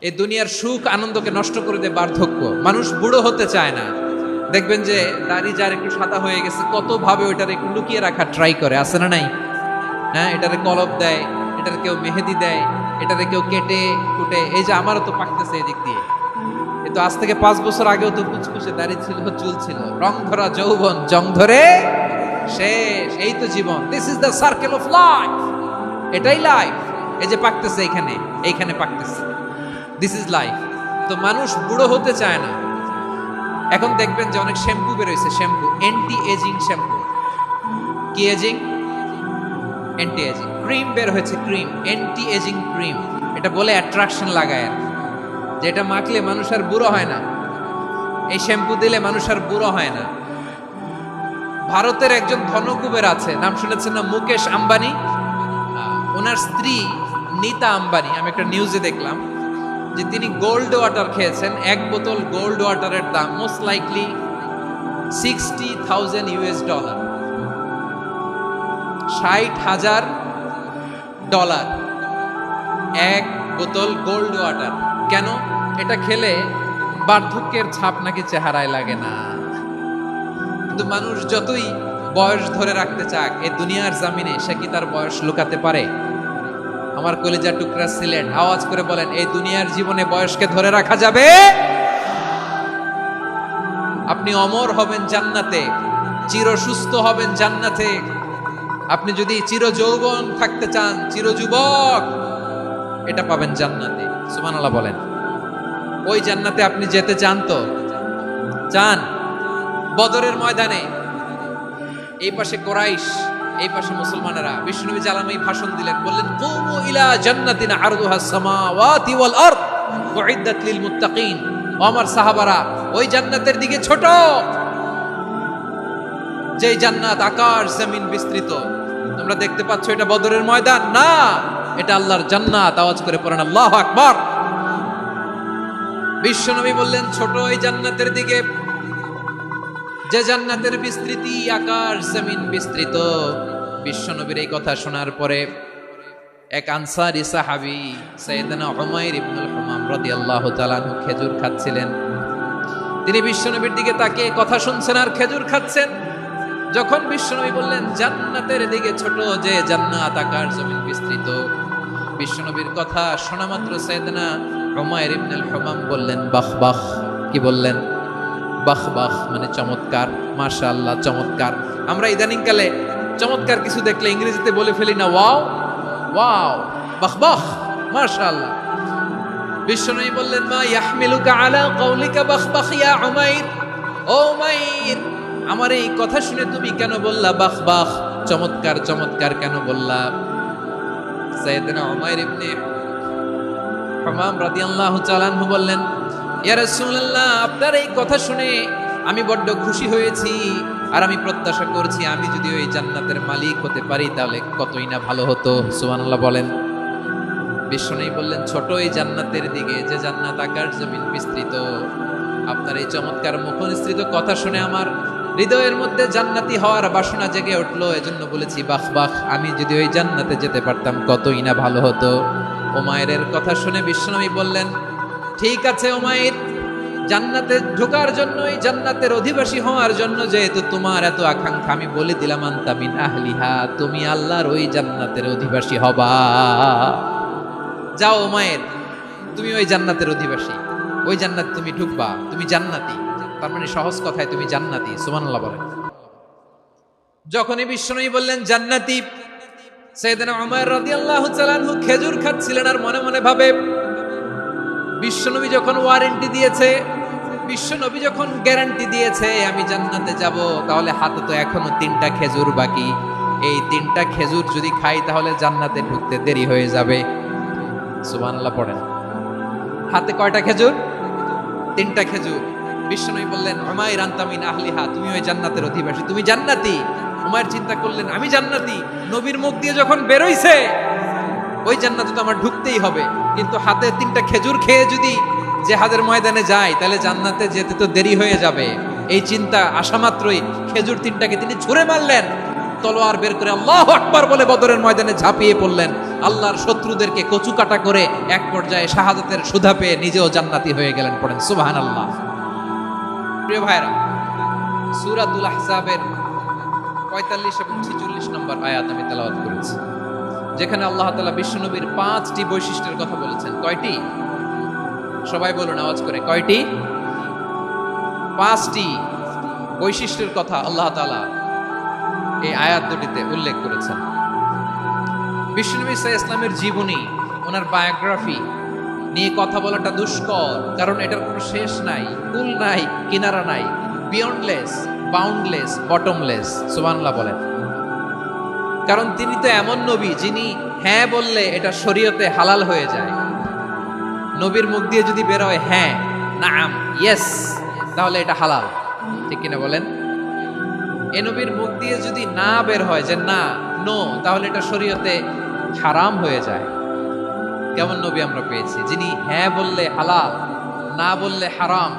এই দুনিয়ার সুখ আনন্দকে নষ্ট করে দেয় বার্ধক্য। মানুষ বুড়ো হতে চায় না। দেখবেন যে দাড়ি যার একটু সাদা হয়ে গেছে কত ভাবে ওইটার একটু লুকিয়ে রাখার ট্রাই করে, আছে না নাই? হ্যাঁ, এটারে কলপ দেয়, এটার কেউ মেহেদি দেয়, এটারে কেউ কেটে কুটে। এই যে আমারও তো পাকতেছে এদিক দিয়ে, এ তো আজ থেকে 5 বছর আগেও তো কুচকুচে দাড়ি ছিল, চুল ছিল, রং ধরা যৌবন জং ধরে শেষ। এই তো জীবন, this is the circle of life. এটাই লাইফ। এই যে পাকতেছে এইখানে পাকতেছে, দিস ইজ লাইফ। তো মানুষ বুড়ো হতে চায় না। এখন দেখবেন যে অনেক শ্যাম্পু বেরোইছে, শ্যাম্পু অ্যান্টি এজিং শ্যাম্পু। কি এজিং? Anti ageing. ক্রিম বের হয়েছে, ক্রিম অ্যান্টি এজিং ক্রিম। এটা বলে অ্যাট্রাকশন লাগায়, যেটা মাখলে মানুষ আর বুড়ো হয় না। এই শ্যাম্পু দিলে মানুষ আর বুড়ো হয় না। ভারতের একজন ধনকুবের আছে, নাম শুনেছেন না? মুকেশ আম্বানি। ওনার স্ত্রী নীতা আম্বানি, আমি একটা নিউজে দেখলাম যে তিনি গোল্ড ওয়াটার খেয়েছেন। 1 বোতল গোল্ড ওয়াটারের দাম মোস্ট লাইকলি $60,000 $60,000 1 বোতল গোল্ড ওয়াটার। কেন? এটা খেলে বার্ধক্যের ছাপ নাকি চেহারায় লাগে না। কিন্তু মানুষ যতই বয়স ধরে রাখতে চাক, এই দুনিয়ার জামিনে সে কি তার বয়স লুকাতে পারে? আমার কলিজার টুকরা সিলেট, আওয়াজ করে বলেন, এই দুনিয়ার জীবনে বয়সকে ধরে রাখা যাবে? আপনি অমর হবেন জান্নাতে, চির সুস্থ হবেন জান্নাতে। আপনি যদি চির যৌবন থাকতে চান, চির যুবক, এটা পাবেন জান্নাতে। সুবহানাল্লাহ বলেন। ওই জান্নাতে আপনি যেতে চান তো? চান? বদরের ময়দানে এই পাশে কোরাইশ, এই পাশে মুসলমানেরা। বিশ্বনবী জালামাই ভাষণ দিলেন, বললেন, কুমু ইলা জান্নাতিন আরদুহাস সামাওয়াতি ওয়াল আরদ উইদ্দাত লিল মুত্তাকিন। ও আমার সাহাবারা, ওই জান্নাতের দিকে ছোট, যেই জান্নাত আকাশ জমিন বিস্তৃত। তোমরা দেখতে পাচ্ছ এটা বদরের ময়দান না, এটা আল্লাহর জান্নাত। আওয়াজ করে পড়েন আল্লাহু আকবার। বিশ্বনবী বললেন, ছোট এই জান্নাতের দিকে, যে জান্নাতের বিস্তৃতি আকাশ জমিন বিস্তৃত। বিশ্বনবীর এই কথা শোনার পরে এক আনসারী সাহাবী সাইয়েদনা উমাইর ইবনুল হুমাম রাদিয়াল্লাহু তাআলা আনহু খেজুর খাচ্ছিলেন। তিনি বিশ্বনবীর দিকে তাকিয়ে কথা শুনছেন আর খেজুর খাচ্ছেন। যখন বিশ্বনবী বললেন জান্নাতের দিকে ছোট, যে জান্নাত আকাশ জমিন বিস্তৃত, বিশ্বনবীর কথা শোনা মাত্র সাইয়েদনা উমাইর ইবনুল হুমাম বললেন বাহ বাহ। কি বললেন? বাহ বাহ মানে চমৎকার, মাশাআল্লাহ চমৎকার। আমরা ইদানিং কালে চমৎকার কিছু দেখলে ইংরেজিতে বলে ফেলি না, ওয়াও ওয়াও, বাহ বাহ, মাশাআল্লাহ। বিশ্বনবী বললেন, মা ইয়াহমিলুকা আলা কওলিকা বাহ বাহ ইয়া উমাইর। ও উমাইর, আমার এই কথা শুনে তুমি কেন বললা বাহ বাহ, চমৎকার চমৎকার কেন বললা? সাইয়েদনা উমাইর ইবনে হুমাম রাদিয়াল্লাহু তাআলা আনহু বললেন, ইয়া রাসূলুল্লাহ, আপনার এই কথা শুনে আমি বড্ড খুশি হয়েছি, আর আমি প্রত্যাশা করছি আমি যদি ওই জান্নাতের মালিক হতে পারি তাহলে কতই না ভালো হতো। সুবহানাল্লাহ বলেন। বিশ্বনবী বললেন, ছোট এই জান্নাতের দিকে, যে জান্নাত আকাশ জমিন বিস্তৃত। আপনার এই চমৎকার মুখনিসৃত কথা শুনে আমার হৃদয়ের মধ্যে জান্নাতি হওয়ার বাসনা জেগে উঠলো। এজন্য বলেছি বাহ বাহ, আমি যদি ওই জান্নাতে যেতে পারতাম কতই না ভালো হতো। উমাইরের কথা শুনে বিশ্বনবী বললেন, ঠিক আছে উমাইর, জান্নাতে ঢোকার জন্য, এই জান্নাতের অধিবাসী হওয়ার জন্য যেহেতু তোমার এত আকাঙ্ক্ষা, আমি বলে দিলাম আনতা মিন আহলিহা, তুমি আল্লাহর ওই জান্নাতের অধিবাসী হবা। যাও উমাইর, তুমি ওই জান্নাতের অধিবাসী, ওই জান্নাত তুমি ঢুকবা, তুমি জান্নাতি। তার মানে সহজ কথায় তুমি জান্নাতি। সুবহানাল্লাহ বলেন। যখনই বিশ্বনবী বললেন জান্নাতি, সাইয়েদনা উমাইর রাদিয়াল্লাহু তাআলা আনহু খেজুর খাচ্ছিলেন আর মনে মনে ভাবে, বিশ্বনবী যখন ওয়ারেন্টি দিয়েছে, বিশ্বনবী যখন গ্যারান্টি দিয়েছে আমি জান্নাতে যাব, তাহলে হাতে তো এখনো 3টা খেজুর বাকি। এই 3টা খেজুর যদি খাই তাহলে জান্নাতে ঢুকতে দেরি হয়ে যাবে। সুবহানাল্লাহ পড়েন। হাতে কয়টা খেজুর? 3টা খেজুর। বিশ্বনবী বললেন, উমাইর আনতা মিন আহলিহা, তুমি ওই জান্নাতের অধিবাসী, তুমি জান্নাতি। উমাইর চিন্তা করলেন, আমি জান্নাতি, নবীর মুখ দিয়ে যখন বেরোইছে ওই জান্নাতে তো আমার ঢুকতেই হবে, কিন্তু হাতে 3টা খেজুর খেয়ে যদি জিহাদের ময়দানে যাই তাহলে জান্নাতে যেতে তো দেরি হয়ে যাবে। এই চিন্তা আসা মাত্রই খেজুর 3টাকে তিনি ছুঁড়ে মারলেন, তলোয়ার বের করে আল্লাহু আকবার বলে বদরের ময়দানে ঝাঁপিয়ে পড়লেন আল্লাহর শত্রুদেরকে কচু কাটা করে এক পর্যায়ে শাহাদাতের সুধা পেয়ে নিজেও জান্নাতি হয়ে গেলেন। পড়েন সুবহানাল্লাহ। প্রিয় ভাইরা, সূরাতুল আহজাবের 45 এবং 46 নম্বর আয়াত আমি তেলাওয়াত করেছি, যেখানে আল্লাহ তাআলা বিশ্বনবীর 5টি বৈশিষ্ট্যের কথা বলেছেন। কয়টি? সবাই বলুন আওয়াজ করে, কয়টি? 5টি বৈশিষ্ট্যের কথা আল্লাহ তাআলা এই আয়াত দুটিতে উল্লেখ করেছেন। বিশ্বনবী সাল্লাল্লাহু আলাইহি ইসলামের জীবনী, ওনার বায়োগ্রাফি নিয়ে কথা বলাটা দুষ্কর, কারণ এটার কোনো শেষ নাই, কুল নাই, কিনারা নাই, বিয়ন্ডলেস, বাউন্ডলেস, বটমলেস। সুবহানাল্লাহ বলেন। কারণ তিনি তো এমন নবী যিনি হ্যাঁ বললে এটা শরীয়তে হালাল হয়ে যায়। নবীর মুখ দিয়ে যদি বের হয় হ্যাঁ, নাম, ইয়েস, তাহলে এটা হালাল। ঠিক কিনা বলেন? এ নবীর মুখ দিয়ে যদি না বের হয় যে না, নো, তাহলে এটা শরীয়তে হারাম হয়ে যায়। কেমন নবী আমরা পেয়েছি, যিনি হ্যাঁ বললে হালাল, না বললে হারাম,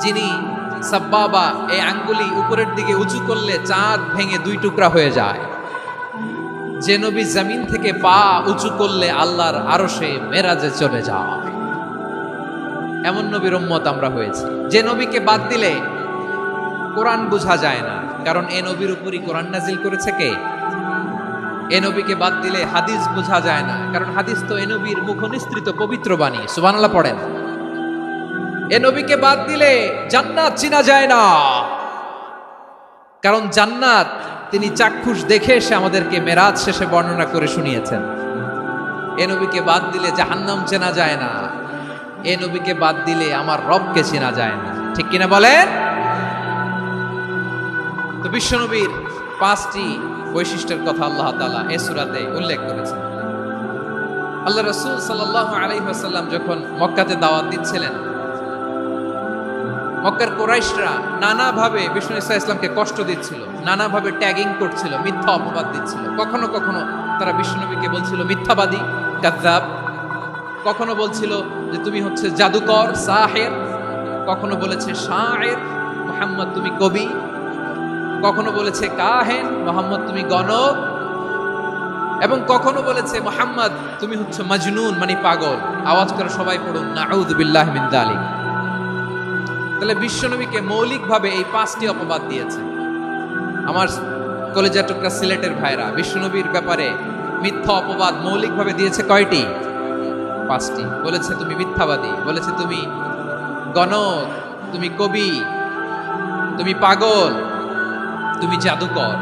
যিনি সাব্বাবা, এই আঙ্গুলি উপরের দিকে উঁচু করলে চাঁদ ভেঙে 2 টুকরা হয়ে যায়, যে নবী জমিন থেকে পা উঁচু করলে আল্লাহর আরশে মেরাজে চলে যায়, এমন নবীর উম্মত আমরা হয়েছি। যে নবীকে বাদ দিলে কোরআন বোঝা যায় না, কারণ এ নবীর উপরই কোরআন নাজিল করেছে কে? এ নবীকে বাদ দিলে হাদিস বোঝা যায় না, কারণ হাদিস তো এ নবীর মুখনিসৃত পবিত্র বাণী। সুবহানাল্লাহ পড়েন। এ নবীকে বাদ দিলে জান্নাত চিনা যায় না, কারণ জান্নাত তিনি চাক্ষুষ দেখে এসে আমাদেরকে মেরাজ শেষে বর্ণনা করে শুনিয়েছেন। এ নবীকে বাদ দিলে জাহান্নাম চেনা যায় না, এ নবীকে বাদ দিলে আমার রবকে চেনা যায় না। ঠিক কিনা বলেন? তো বিশ্বনবীর 5টি বৈশিষ্ট্যের কথা আল্লাহ তাআলা এই সূরাতে উল্লেখ করেছেন। আল্লাহ রাসূল সাল্লাল্লাহু আলাইহি ওয়াসাল্লাম যখন মক্কাতে দাওয়াত দিচ্ছিলেন, মক্কার কুরাইশরা নানাভাবে বিষ্ণু ঈসা ইসলামকে কষ্ট দিচ্ছিল, নানাভাবে ট্যাগিং করছিল, মিথ্যা অপবাদ দিচ্ছিল। কখনো কখনো তারা বিশ্বনবীকে বলছিল মিথ্যাবাদী, কাযযাব। কখনো বলছিল যে তুমি হচ্ছে জাদুকর, সাহির। কখনো বলেছে শায়ের, মুহাম্মদ তুমি কবি। কখনো বলেছে কাহেন, মুহাম্মদ তুমি গণক। এবং কখনো বলেছে মুহাম্মদ তুমি হচ্ছে মাজনুন, মানে পাগল। আওয়াজ করে সবাই পড়ুন নাউযু বিল্লাহি মিন যালিক। তাহলে বিশ্বনবীকে মৌলিকভাবে এই 5টি অপবাদ দিয়েছে। আমার কলেজা টুকরা সিলেটের ভাইরা, বিশ্বনবীর ব্যাপারে মিথ্যা অপবাদ মৌলিকভাবে দিয়েছে কয়টি? 5টি। বলেছে তুমি মিথ্যাবাদী, বলেছে তুমি গণক, তুমি কবি, তুমি পাগল, তুমি জাদুকর।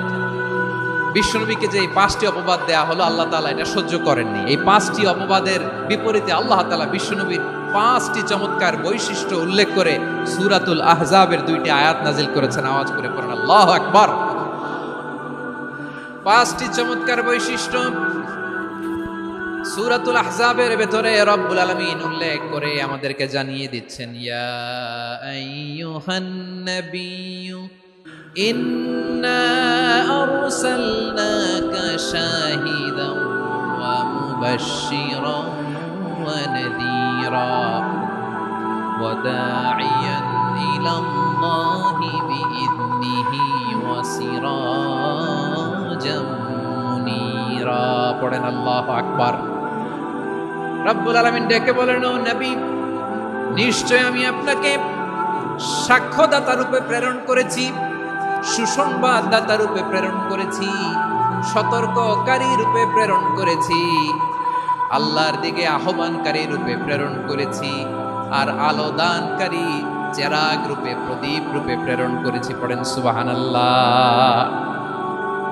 বিশ্বনবীকে যে এই 5টি অপবাদ দেয়া হলো, আল্লাহ তাআলা এটা সহ্য করেননি। এই 5টি অপবাদের বিপরীতে আল্লাহ তাআলা বিশ্বনবীর 5টি চমৎকার বৈশিষ্ট্য উল্লেখ করে সূরাতুল আহজাবের 2টি আয়াত নাজিল করেছেন। আওয়াজ করে পড়েন আল্লাহু আকবার। 5টি চমৎকার বৈশিষ্ট্য সূরাতুল আহজাবের ভেতরে রব্বুল আলামিন উল্লেখ করে আমাদেরকে জানিয়ে দিচ্ছেন, ইয়া আইয়ুহান নাবিয়্যু ইন্না আরসালনাকা শাহিদান ওয়া মুবাশশিরান ওয়া নাযীরা ওয়া দাঈয়ান ইলাল্লাহি বিইذনিহি ওয়া সিরাজাম মুনীরা। পড়েন আল্লাহু আকবার। রব্বুল আলামিন ডেকে বলেন, ও নবী, নিশ্চয় আমি আপনাকে সাক্ষ্যদাতা রূপে প্রেরণ করেছি, সুসংবাদদাতা রূপে প্রেরণ করেছি, সতর্ককারী রূপে প্রেরণ করেছি, আল্লাহর দিকে আহ্বানকারী রূপে প্রেরণ করেছি, আর আলো দানকারী চেরাগ রূপে, প্রদীপ রূপে প্রেরণ করেছি। পড়েন সুবহানাল্লাহ।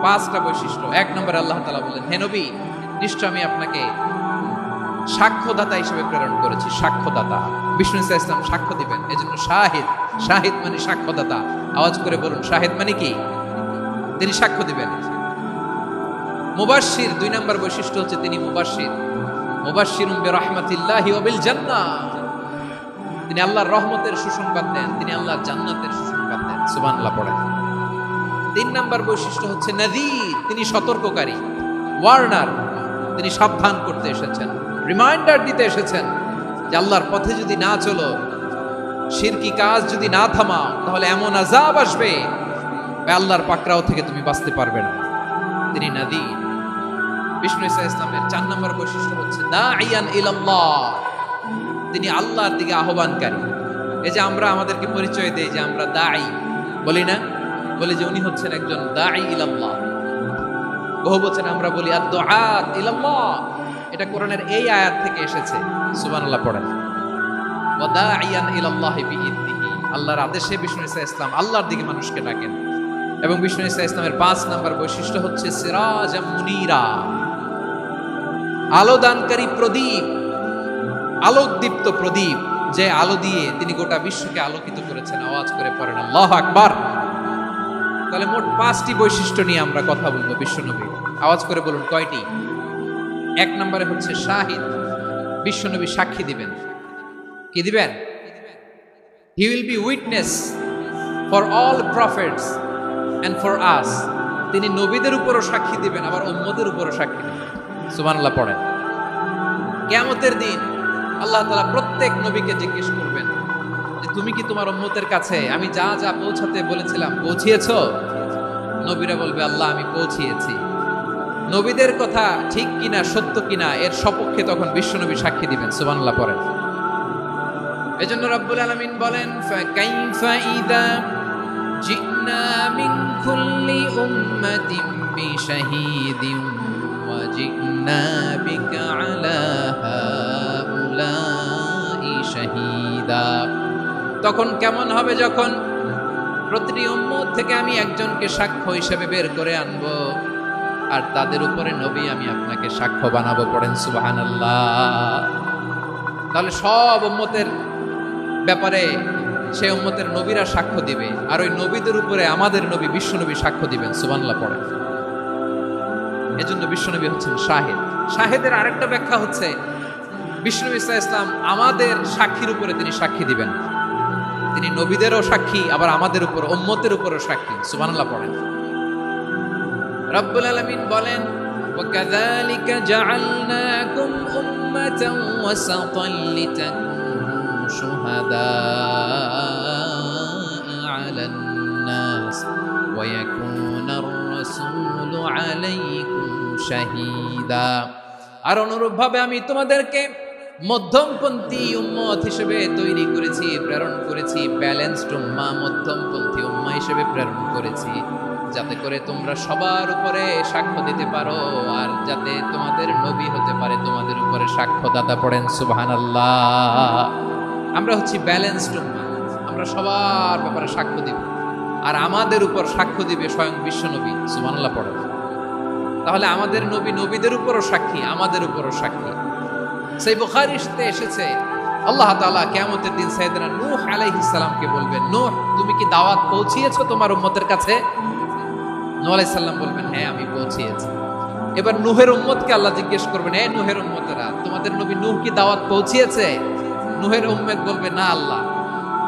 5টা বৈশিষ্ট্য। 1 নম্বরে আল্লাহ তাআলা বলেন, হে নবী, নিশ্চয় আমি আপনাকে সাক্ষ্যদাতা হিসেবে প্রেরণ করেছি। সাক্ষ্যদাতা, বিষ্ণু ঈসা ইসলাম সাক্ষ্য দিবেন, এজন্য শাহিদ। শাহিদ মানে সাক্ষ্যদাতা। আওয়াজ করে বলুন, শাহিদ মানে কি? তিনি সাক্ষ্য দিবেন। মুবাশশির, 2 নম্বর বৈশিষ্ট্য হচ্ছে তিনি মুবাশশির। মুবাশশিরুম বিরাহমাতিল্লাহি ওয়া বিল জান্নাহ। তিনি আল্লাহর রহমতের সুসংবাদ দেন, তিনি আল্লাহর জান্নাতের সুসংবাদ দেন। সুবহানাল্লাহ পড়েন। 3 নম্বর বৈশিষ্ট্য হচ্ছে নাযীর, তিনি সতর্ককারী, ওয়ার্নার। তিনি সাবধান করতে এসেছেন, রিমাইন্ডার দিতে এসেছেন যে আল্লাহর পথে যদি না চলো, শিরকি কাজ যদি না থামাও, তাহলে এমন আযাব আসবে আল্লাহর পাকড়াও থেকে তুমি বাঁচতে পারবে না। তিনি নাযীর। বিষ্ণু ঈসা ইসলামের 4 নম্বর বৈশিষ্ট্য হচ্ছে দাঈয়ান ইলাল্লাহ, তিনি আল্লাহর দিকে আহ্বানকারী। এই যে আমরা আমাদেরকে পরিচয় দেই যে আমরা দাঈ, বলি না? বলি যে উনি হচ্ছেন একজন দাঈ ইলাল্লাহ। বহু বচনে আমরা বলি আদ-দুআত ইলাল্লাহ, এটা কোরআনের এই আয়াত থেকে এসেছে। সুবহানাল্লাহ পড়েন। ওয়া দাঈয়ান ইলাল্লাহি বিইذনিহি, আল্লাহর আদেশে বিষ্ণু ঈসা ইসলাম আল্লাহর দিকে মানুষকে ডাকেন। এবং বিষ্ণু ঈসা ইসলামের 5 নম্বর বৈশিষ্ট্য হচ্ছে সিরাজাম মুনীরা, আলোদানকারী প্রদীপ, আলোকদীপ্ত প্রদীপ, যে আলো দিয়ে তিনি গোটা বিশ্বকে আলোকিত করেছেন। আওয়াজ করে পড়েন আল্লাহু আকবার। তাহলে মোট 5টি বৈশিষ্ট্য নিয়ে আমরা কথা বলবো বিশ্বনবী। আওয়াজ করে বলুন কয়টি? 1 নম্বরে হচ্ছে শাহিদ, বিশ্বনবী সাক্ষী দিবেন। কি দিবেন? He will be witness for all prophets and for us, তিনি নবীদের উপরও সাক্ষী দিবেন, আবার উম্মতের উপরও সাক্ষী দিবেন। সুবহানাল্লাহ পড়েন। কিয়ামতের দিন আল্লাহ তাআলা প্রত্যেক নবীকে জিজ্ঞেস করবেন যে তুমি কি তোমার উম্মতের কাছে আমি যা যা পৌঁছাতে বলেছিলাম পৌঁছিয়েছো? নবীরা বলবে আল্লাহ আমি পৌঁছিয়েছি। নবীদের কথা ঠিক কিনা, সত্য কিনা, এর সপক্ষে তখন বিশ্বনবী সাক্ষী দিবেন। সুবহানাল্লাহ পড়েন। এজন্য রব্বুল আলামিন বলেন ফাকাইফা ইযা জিনা মিন কুল্লি উম্মাতিন বিশাহীদিন ওয়া জিনা বিকা আলা হাউলাই শাহীদা। তখন কেমন হবে যখন প্রতিটি উম্মত থেকে আমি একজনকে সাক্ষ্য হিসেবে বের করে আনবো, আর তাদের উপরে নবী আমি আপনাকে সাক্ষ্য বানাবো। পড়েন সুবহানাল্লাহ। তাহলে সব উম্মতের ব্যাপারে সেই উম্মতের নবীরা সাক্ষ্য দিবে, আর ওই নবীদের উপরে আমাদের নবী বিশ্বনবী সাক্ষ্য দিবেন। সুবহানাল্লাহ পড়েন। এজন্য বিশ্বনবী হচ্ছেন শাহিদ। শাহিদের আরেকটা ব্যাখ্যা হচ্ছে বিষ্ণু ঈসা ইসলাম আমাদের সাক্ষীর উপরে তিনি সাক্ষী দিবেন। তিনি নবীদেরও সাক্ষী, আবার আমাদের উপর উম্মতের উপরও সাক্ষী। সুবহানাল্লাহ পড়েন। রব্বুল আলামিন বলেন ওয়াকাযালিকা জাআলনাকুম উম্মাতান ওয়াসাতান লিতাকুনু শুহাদা আলান নাস ওয়া ইয়াকুনার রাসূলু আলাইকুম শাহীদা। আর অনুরূপভাবে আমি তোমাদেরকে মধ্যমপন্থী উম্মত হিসেবে তৈরি করেছি, প্রেরণ করেছি। ব্যালেন্সড উম্মাহ, মধ্যমপন্থী উম্মাহ হিসেবে প্রেরণ করেছি, যাতে করে তোমরা সবার উপরে সাক্ষ্য দিতে পারো, আর যাতে তোমাদের নবী হতে পারে তোমাদের উপরে সাক্ষ্যদাতা। পড়েন সুবহানাল্লাহ। আমরা হচ্ছি ব্যালেন্সড উম্মাহ, আমরা সবার ব্যাপারে সাক্ষ্য দিব, আর আমাদের উপর সাক্ষ্য দিবে স্বয়ং বিশ্বনবী। সুবহানাল্লাহ পড়েন। তাহলে আমাদের নবী নবীদের উপরও সাক্ষী, আমাদের উপরও সাক্ষী। সেই বুখারীতে এসেছে আল্লাহ তাআলা কিয়ামতের দিন সাইয়েদনা নূহ আলাইহিস সালামকে বলবেন, নূহ তুমি কি দাওয়াত পৌঁছিয়েছো তোমার উম্মতের কাছে? নূহ আলাইহিস সালাম বলবেন হ্যাঁ আমি পৌঁছিয়েছি। এবার নূহের উম্মতকে আল্লাহ জিজ্ঞেস করবেন, হে নূহের উম্মতেরা তোমাদের নবী নূহ কি দাওয়াত পৌঁছিয়েছে? নূহের উম্মত বলবে না আল্লাহ,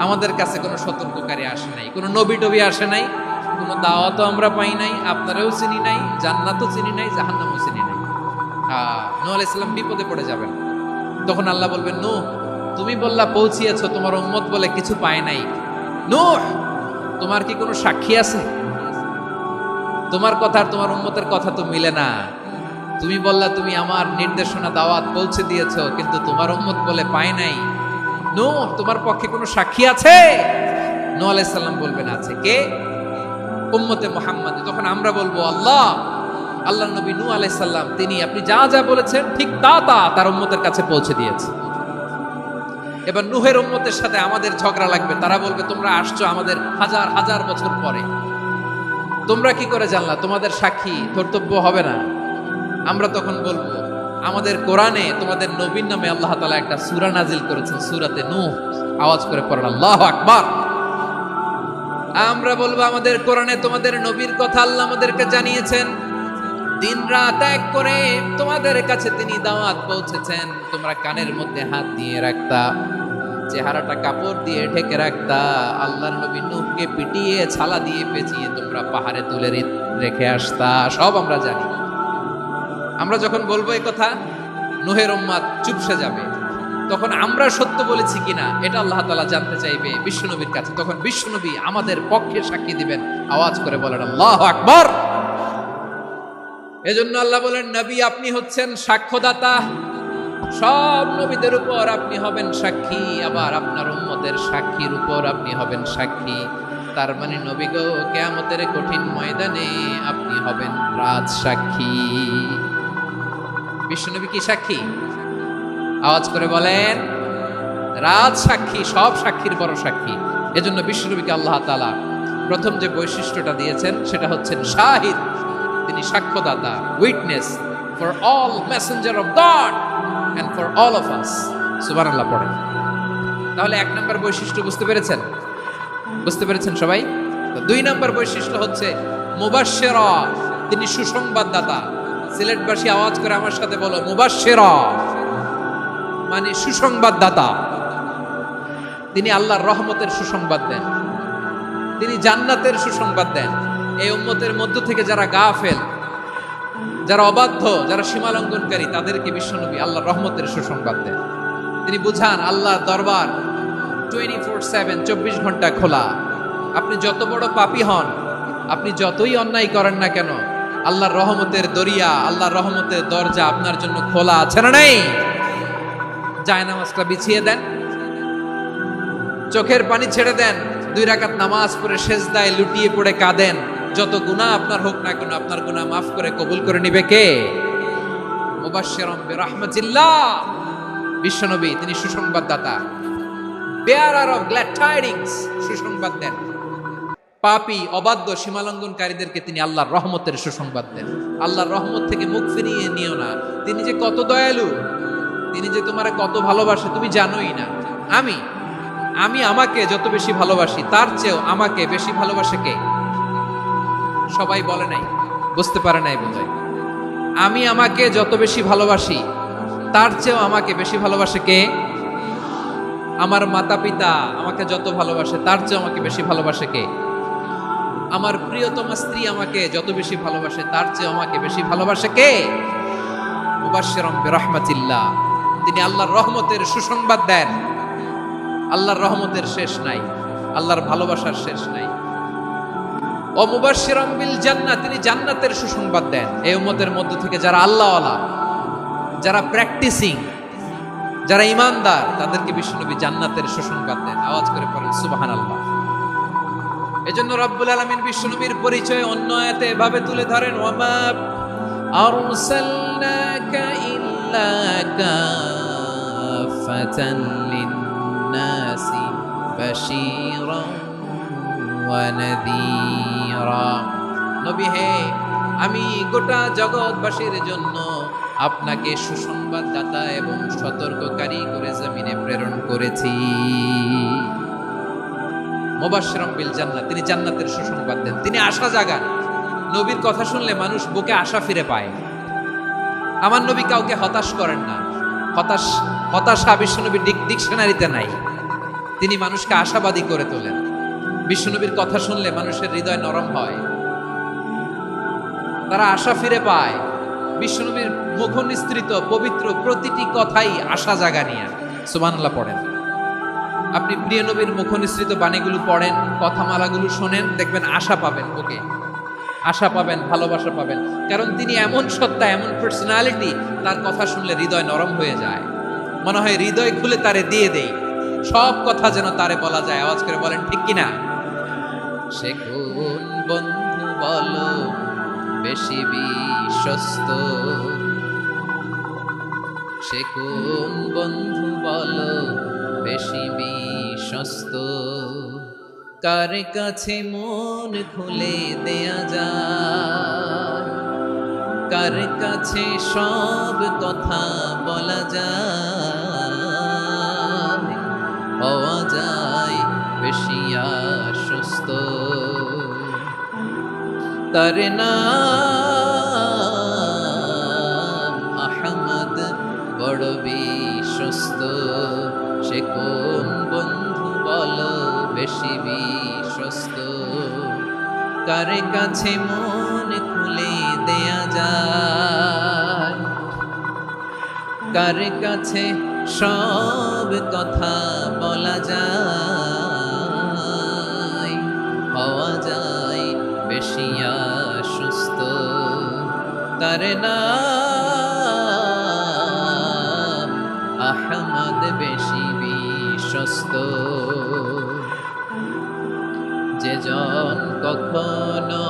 আমাদের কাছে কোনো সতর্ককারী আসে নাই, কোনো নবী টবি আসে নাই, কোনো দাওয়াতও আমরা পাই নাই, আপনারাও চিনি নাই, জান্নাতও চিনি নাই, জাহান্নামও চিনি নাই। নূহ আলাইহিস সালাম বিপদে পড়ে যাবেন। তখন আল্লাহ বলবেন নূহ তুমি বললা পৌঁছিয়েছো, তোমার উম্মত বলে কিছু পায় নাই। নূহ তোমার কি কোনো সাক্ষী আছে? তোমার কথা আর তোমার উম্মতের কথা তো মিলে না। তুমি বললা তুমি আমার নির্দেশনা দাওয়াত পৌঁছে দিয়েছো, কিন্তু তোমার উম্মত বলে পায় নাই। নূহ তোমার পক্ষে কোনো সাক্ষী আছে? নূহ আলাইহিস সালাম বলবেন আছে। কে? উম্মতে মুহাম্মাদ। তখন আমরা বলবো আল্লাহ, আল্লাহর নবী নূহ আলাইহিস সালাম তিনি আপনি যা যা বলেছেন ঠিক তা তার উম্মতের কাছে পৌঁছে দিয়েছে। এবার নূহের উম্মতের সাথে আমাদের ঝগড়া লাগবে। তারা বলবে তোমরা আসছো আমাদের হাজার হাজার বছর পরে, তোমরা কি করে জানলা? তোমাদের সাক্ষী কর্তব্য হবে না? আমরা তখন বলবো আমাদের কোরআনে তোমাদের নবীর নামে আল্লাহ তাআলা একটা সূরা নাজিল করেছেন, সূরাতে নূহ। আওয়াজ করে পড়েন আল্লাহু আকবার। আমরা বলবো আমাদের কোরআনে তোমাদের নবীর কথা আল্লাহ আমাদেরকে জানিয়েছেন, দিন রাত এক করে তোমাদের কাছে তিনি দাওয়াত পৌঁছেছেন। তোমরা কানের মধ্যে হাত দিয়ে রাখতা, চেহারাটা কাপড় দিয়ে ঢেকে রাখতা, আল্লাহর নবী নূহকে পিটিয়ে ছালা দিয়ে পেঁচিয়ে তোমরা পাহাড়ে তুলে রেখে আসতা। সব আমরা জানি। আমরা যখন বলবো এই কথা, নূহের উম্মত চুপসে যাবে। তখন আমরা সত্য বলেছি কিনা এটা আল্লাহ তাআলা জানতে চাইবে বিশ্বনবীর কাছে। তখন বিশ্বনবী আমাদের পক্ষে সাক্ষী দিবেন। আওয়াজ করে বলেন আল্লাহু আকবার। এজন্য আল্লাহ বলেন, নবী আপনি হচ্ছেন সাক্ষ্যদাতা, সব নবীদের উপর আপনি হবেন সাক্ষী, আবার আপনার উম্মতের সাক্ষীর উপর আপনি হবেন সাক্ষী। তার মানে নবী গো, কিয়ামতের কঠিন ময়দানে আপনি হবেন রাজ সাক্ষী। বিশ্বনবী কি সাক্ষী? আওয়াজ করে বলেন, রাজ সাক্ষী, সব সাক্ষীর বড় সাক্ষী। এজন্য বিশ্বনবীকে আল্লাহ তাআলা প্রথম যে বৈশিষ্ট্যটা দিয়েছেন সেটা হচ্ছেন শাহিদ। তিনি সাক্ষ্যদাতা, witness for all messenger of God and for all of us। সুবহানাল্লাহ পড়েন। তাহলে এক নম্বর বৈশিষ্ট্য বুঝতে পেরেছেন? বুঝতে পেরেছেন সবাই? তো দুই নম্বর বৈশিষ্ট্য হচ্ছে মুবাশশিরা, তিনি সুসংবাদদাতা। সিলেটবাসী আওয়াজ করে আমার সাথে বলো, মুবাশশিরা মানে সুসংবাদদাতা। তিনি আল্লাহর রহমতের সুসংবাদ দেন, তিনি জান্নাতের সুসংবাদ দেন। এই উম্মতের মধ্য থেকে যারা গাফেল, যারা অবাধ্য, যারা সীমালঙ্ঘনকারী, তাদেরকে বিশ্বনবী আল্লাহর রহমতের সুসংবাদ দেন। তিনি বুঝান আল্লাহর দরবার 24/7, 24 ঘন্টা খোলা। আপনি যত বড় পাপী হন, আপনি যতই অন্যায় করেন না কেন, আল্লাহর রহমতের দরিয়া, আল্লাহর রহমতের দরজা আপনার জন্য খোলা আছে না নেই? জায়নামাজটা বিছিয়ে দেন, চোখের পানি ছেড়ে দেন, 2 রাকাত নামাজ পড়ে সেজদায় লুটিয়ে পড়ে কাঁদেন। যত গুনাহ আপনার হোক না কেন, আপনার গুনাহ মাফ করে কবুল করে নিবে কে? মুবাশশিরাম বিরাহমাতিল্লাহ। বিশ্বনবী তিনি সুসংবাদদাতা, বেয়ারার অফ গ্ল্যাড টাইডিংস, সুসংবাদ দেন। পাপী, অবাধ্য, সীমালঙ্ঘনকারীদেরকে তিনি আল্লাহর রহমতের সুসংবাদ দেন। আল্লাহর রহমত থেকে মুখ ফিরিয়ে নিও না। তিনি যে কত দয়ালু, তিনি যে তোমারে কত ভালোবাসে তুমি জানোই না। আমি আমাকে যত বেশি ভালোবাসি, তার চেয়েও আমাকে বেশি ভালোবাসে কে? সবাই বলে নাই, বুঝতে পারে নাই বোধহয়। আমি আমাকে যত বেশি ভালোবাসি, তার চেয়েও আমাকে বেশি ভালোবাসে কে? আমার মাতা পিতা আমাকে যত ভালোবাসে, তার চেয়েও আমাকে বেশি ভালোবাসে কে? আমার প্রিয়তমা স্ত্রী আমাকে যত বেশি ভালোবাসে, তার চেয়েও আমাকে বেশি ভালোবাসে কে? মুবাশশিরাম বিরাহমাতিল্লাহ, তিনি আল্লাহর রহমতের সুসংবাদ দেন। আল্লাহর রহমতের শেষ নাই, আল্লাহর ভালোবাসার শেষ নাই। ও মুবাশশিরাম বিল জান্নাহ, তিনি জান্নাতের সুসংবাদ দেন। এই উম্মতের মধ্য থেকে যারা আল্লাহওয়ালা, যারা প্র্যাকটিসিং, যারা ঈমানদার, তাদেরকে বিশ্বনবী জান্নাতের সুসংবাদ দেন। আওয়াজ করে পড়েন সুবহানাল্লাহ। এজন্য রব্বুল আলামিন বিশ্বনবীর পরিচয় অন্য আয়াতে এভাবে তুলে ধরেন, ওয়ামা আরসালনাকা ইল্লা কাফাতান লিন-নাসি বাশীরান ওয়া নাযীরা। নবী হে, আমি গোটা জগৎবাসীর জন্য আপনাকে সুসংবাদদাতা এবং সতর্ককারী করে জমিনে প্রেরণ করেছি। মুবাশশিরাম বিল জান্নাহ, তিনি জান্নাতের সুসংবাদ দেন, তিনি আশা জাগান। নবীর কথা শুনলে মানুষ বুকে আশা ফিরে পায়। আমার নবী কাউকে হতাশ করেন না। হতাশা বিশ্বনবীর ডিকশনারিতে নাই। তিনি মানুষকে আশাবাদী করে তোলেন। বিশ্বনবীর কথা শুনলে মানুষের হৃদয় নরম হয়, তারা আশা ফিরে পায়। বিশ্বনবীর মুখ নিঃসৃত পবিত্র প্রতিটি কথাই আশা জাগানিয়া। সুবহানাল্লাহ পড়েন। আপনি প্রিয় নবীর মুখ নিঃসৃত বাণীগুলো পড়েন, কথামালাগুলো শোনেন, দেখবেন আশা পাবেন, বুকে আশা পাবেন, ভালোবাসা পাবেন। কারণ তিনি এমন সত্তা, এমন পার্সোনালিটি, তার কথা শুনলে হৃদয় নরম হয়ে যায়। মনে হয় হৃদয় খুলে তারে দিয়ে দেই, সব কথা যেন তারে বলা যায়। আওয়াজ করে বলেন ঠিক কিনা? সে কোন বন্ধু বলো বেশি বিশ্বস্ত, সে কোন বন্ধু বলো বেশি বিশ্বস্ত, কার কাছে মন খুলে দেয়া যায়, কার কাছে সব কথা বলা যায়, হওয়া যায় বেশি আশ্বস্ত। তার নাম আহমদ, বড় বিশ্বস্ত। সে কোন বন্ধু বলো বেশি বিশ্বস্ত, কার কাছে মন খুলে দেয়া যায়, কার কাছে সব কথা বলা যায়, হওয়া যায় বেশি আশ্বস্ত। তার নাম আহমদ বেশি বিশ্বস্ত। যে জন কখনো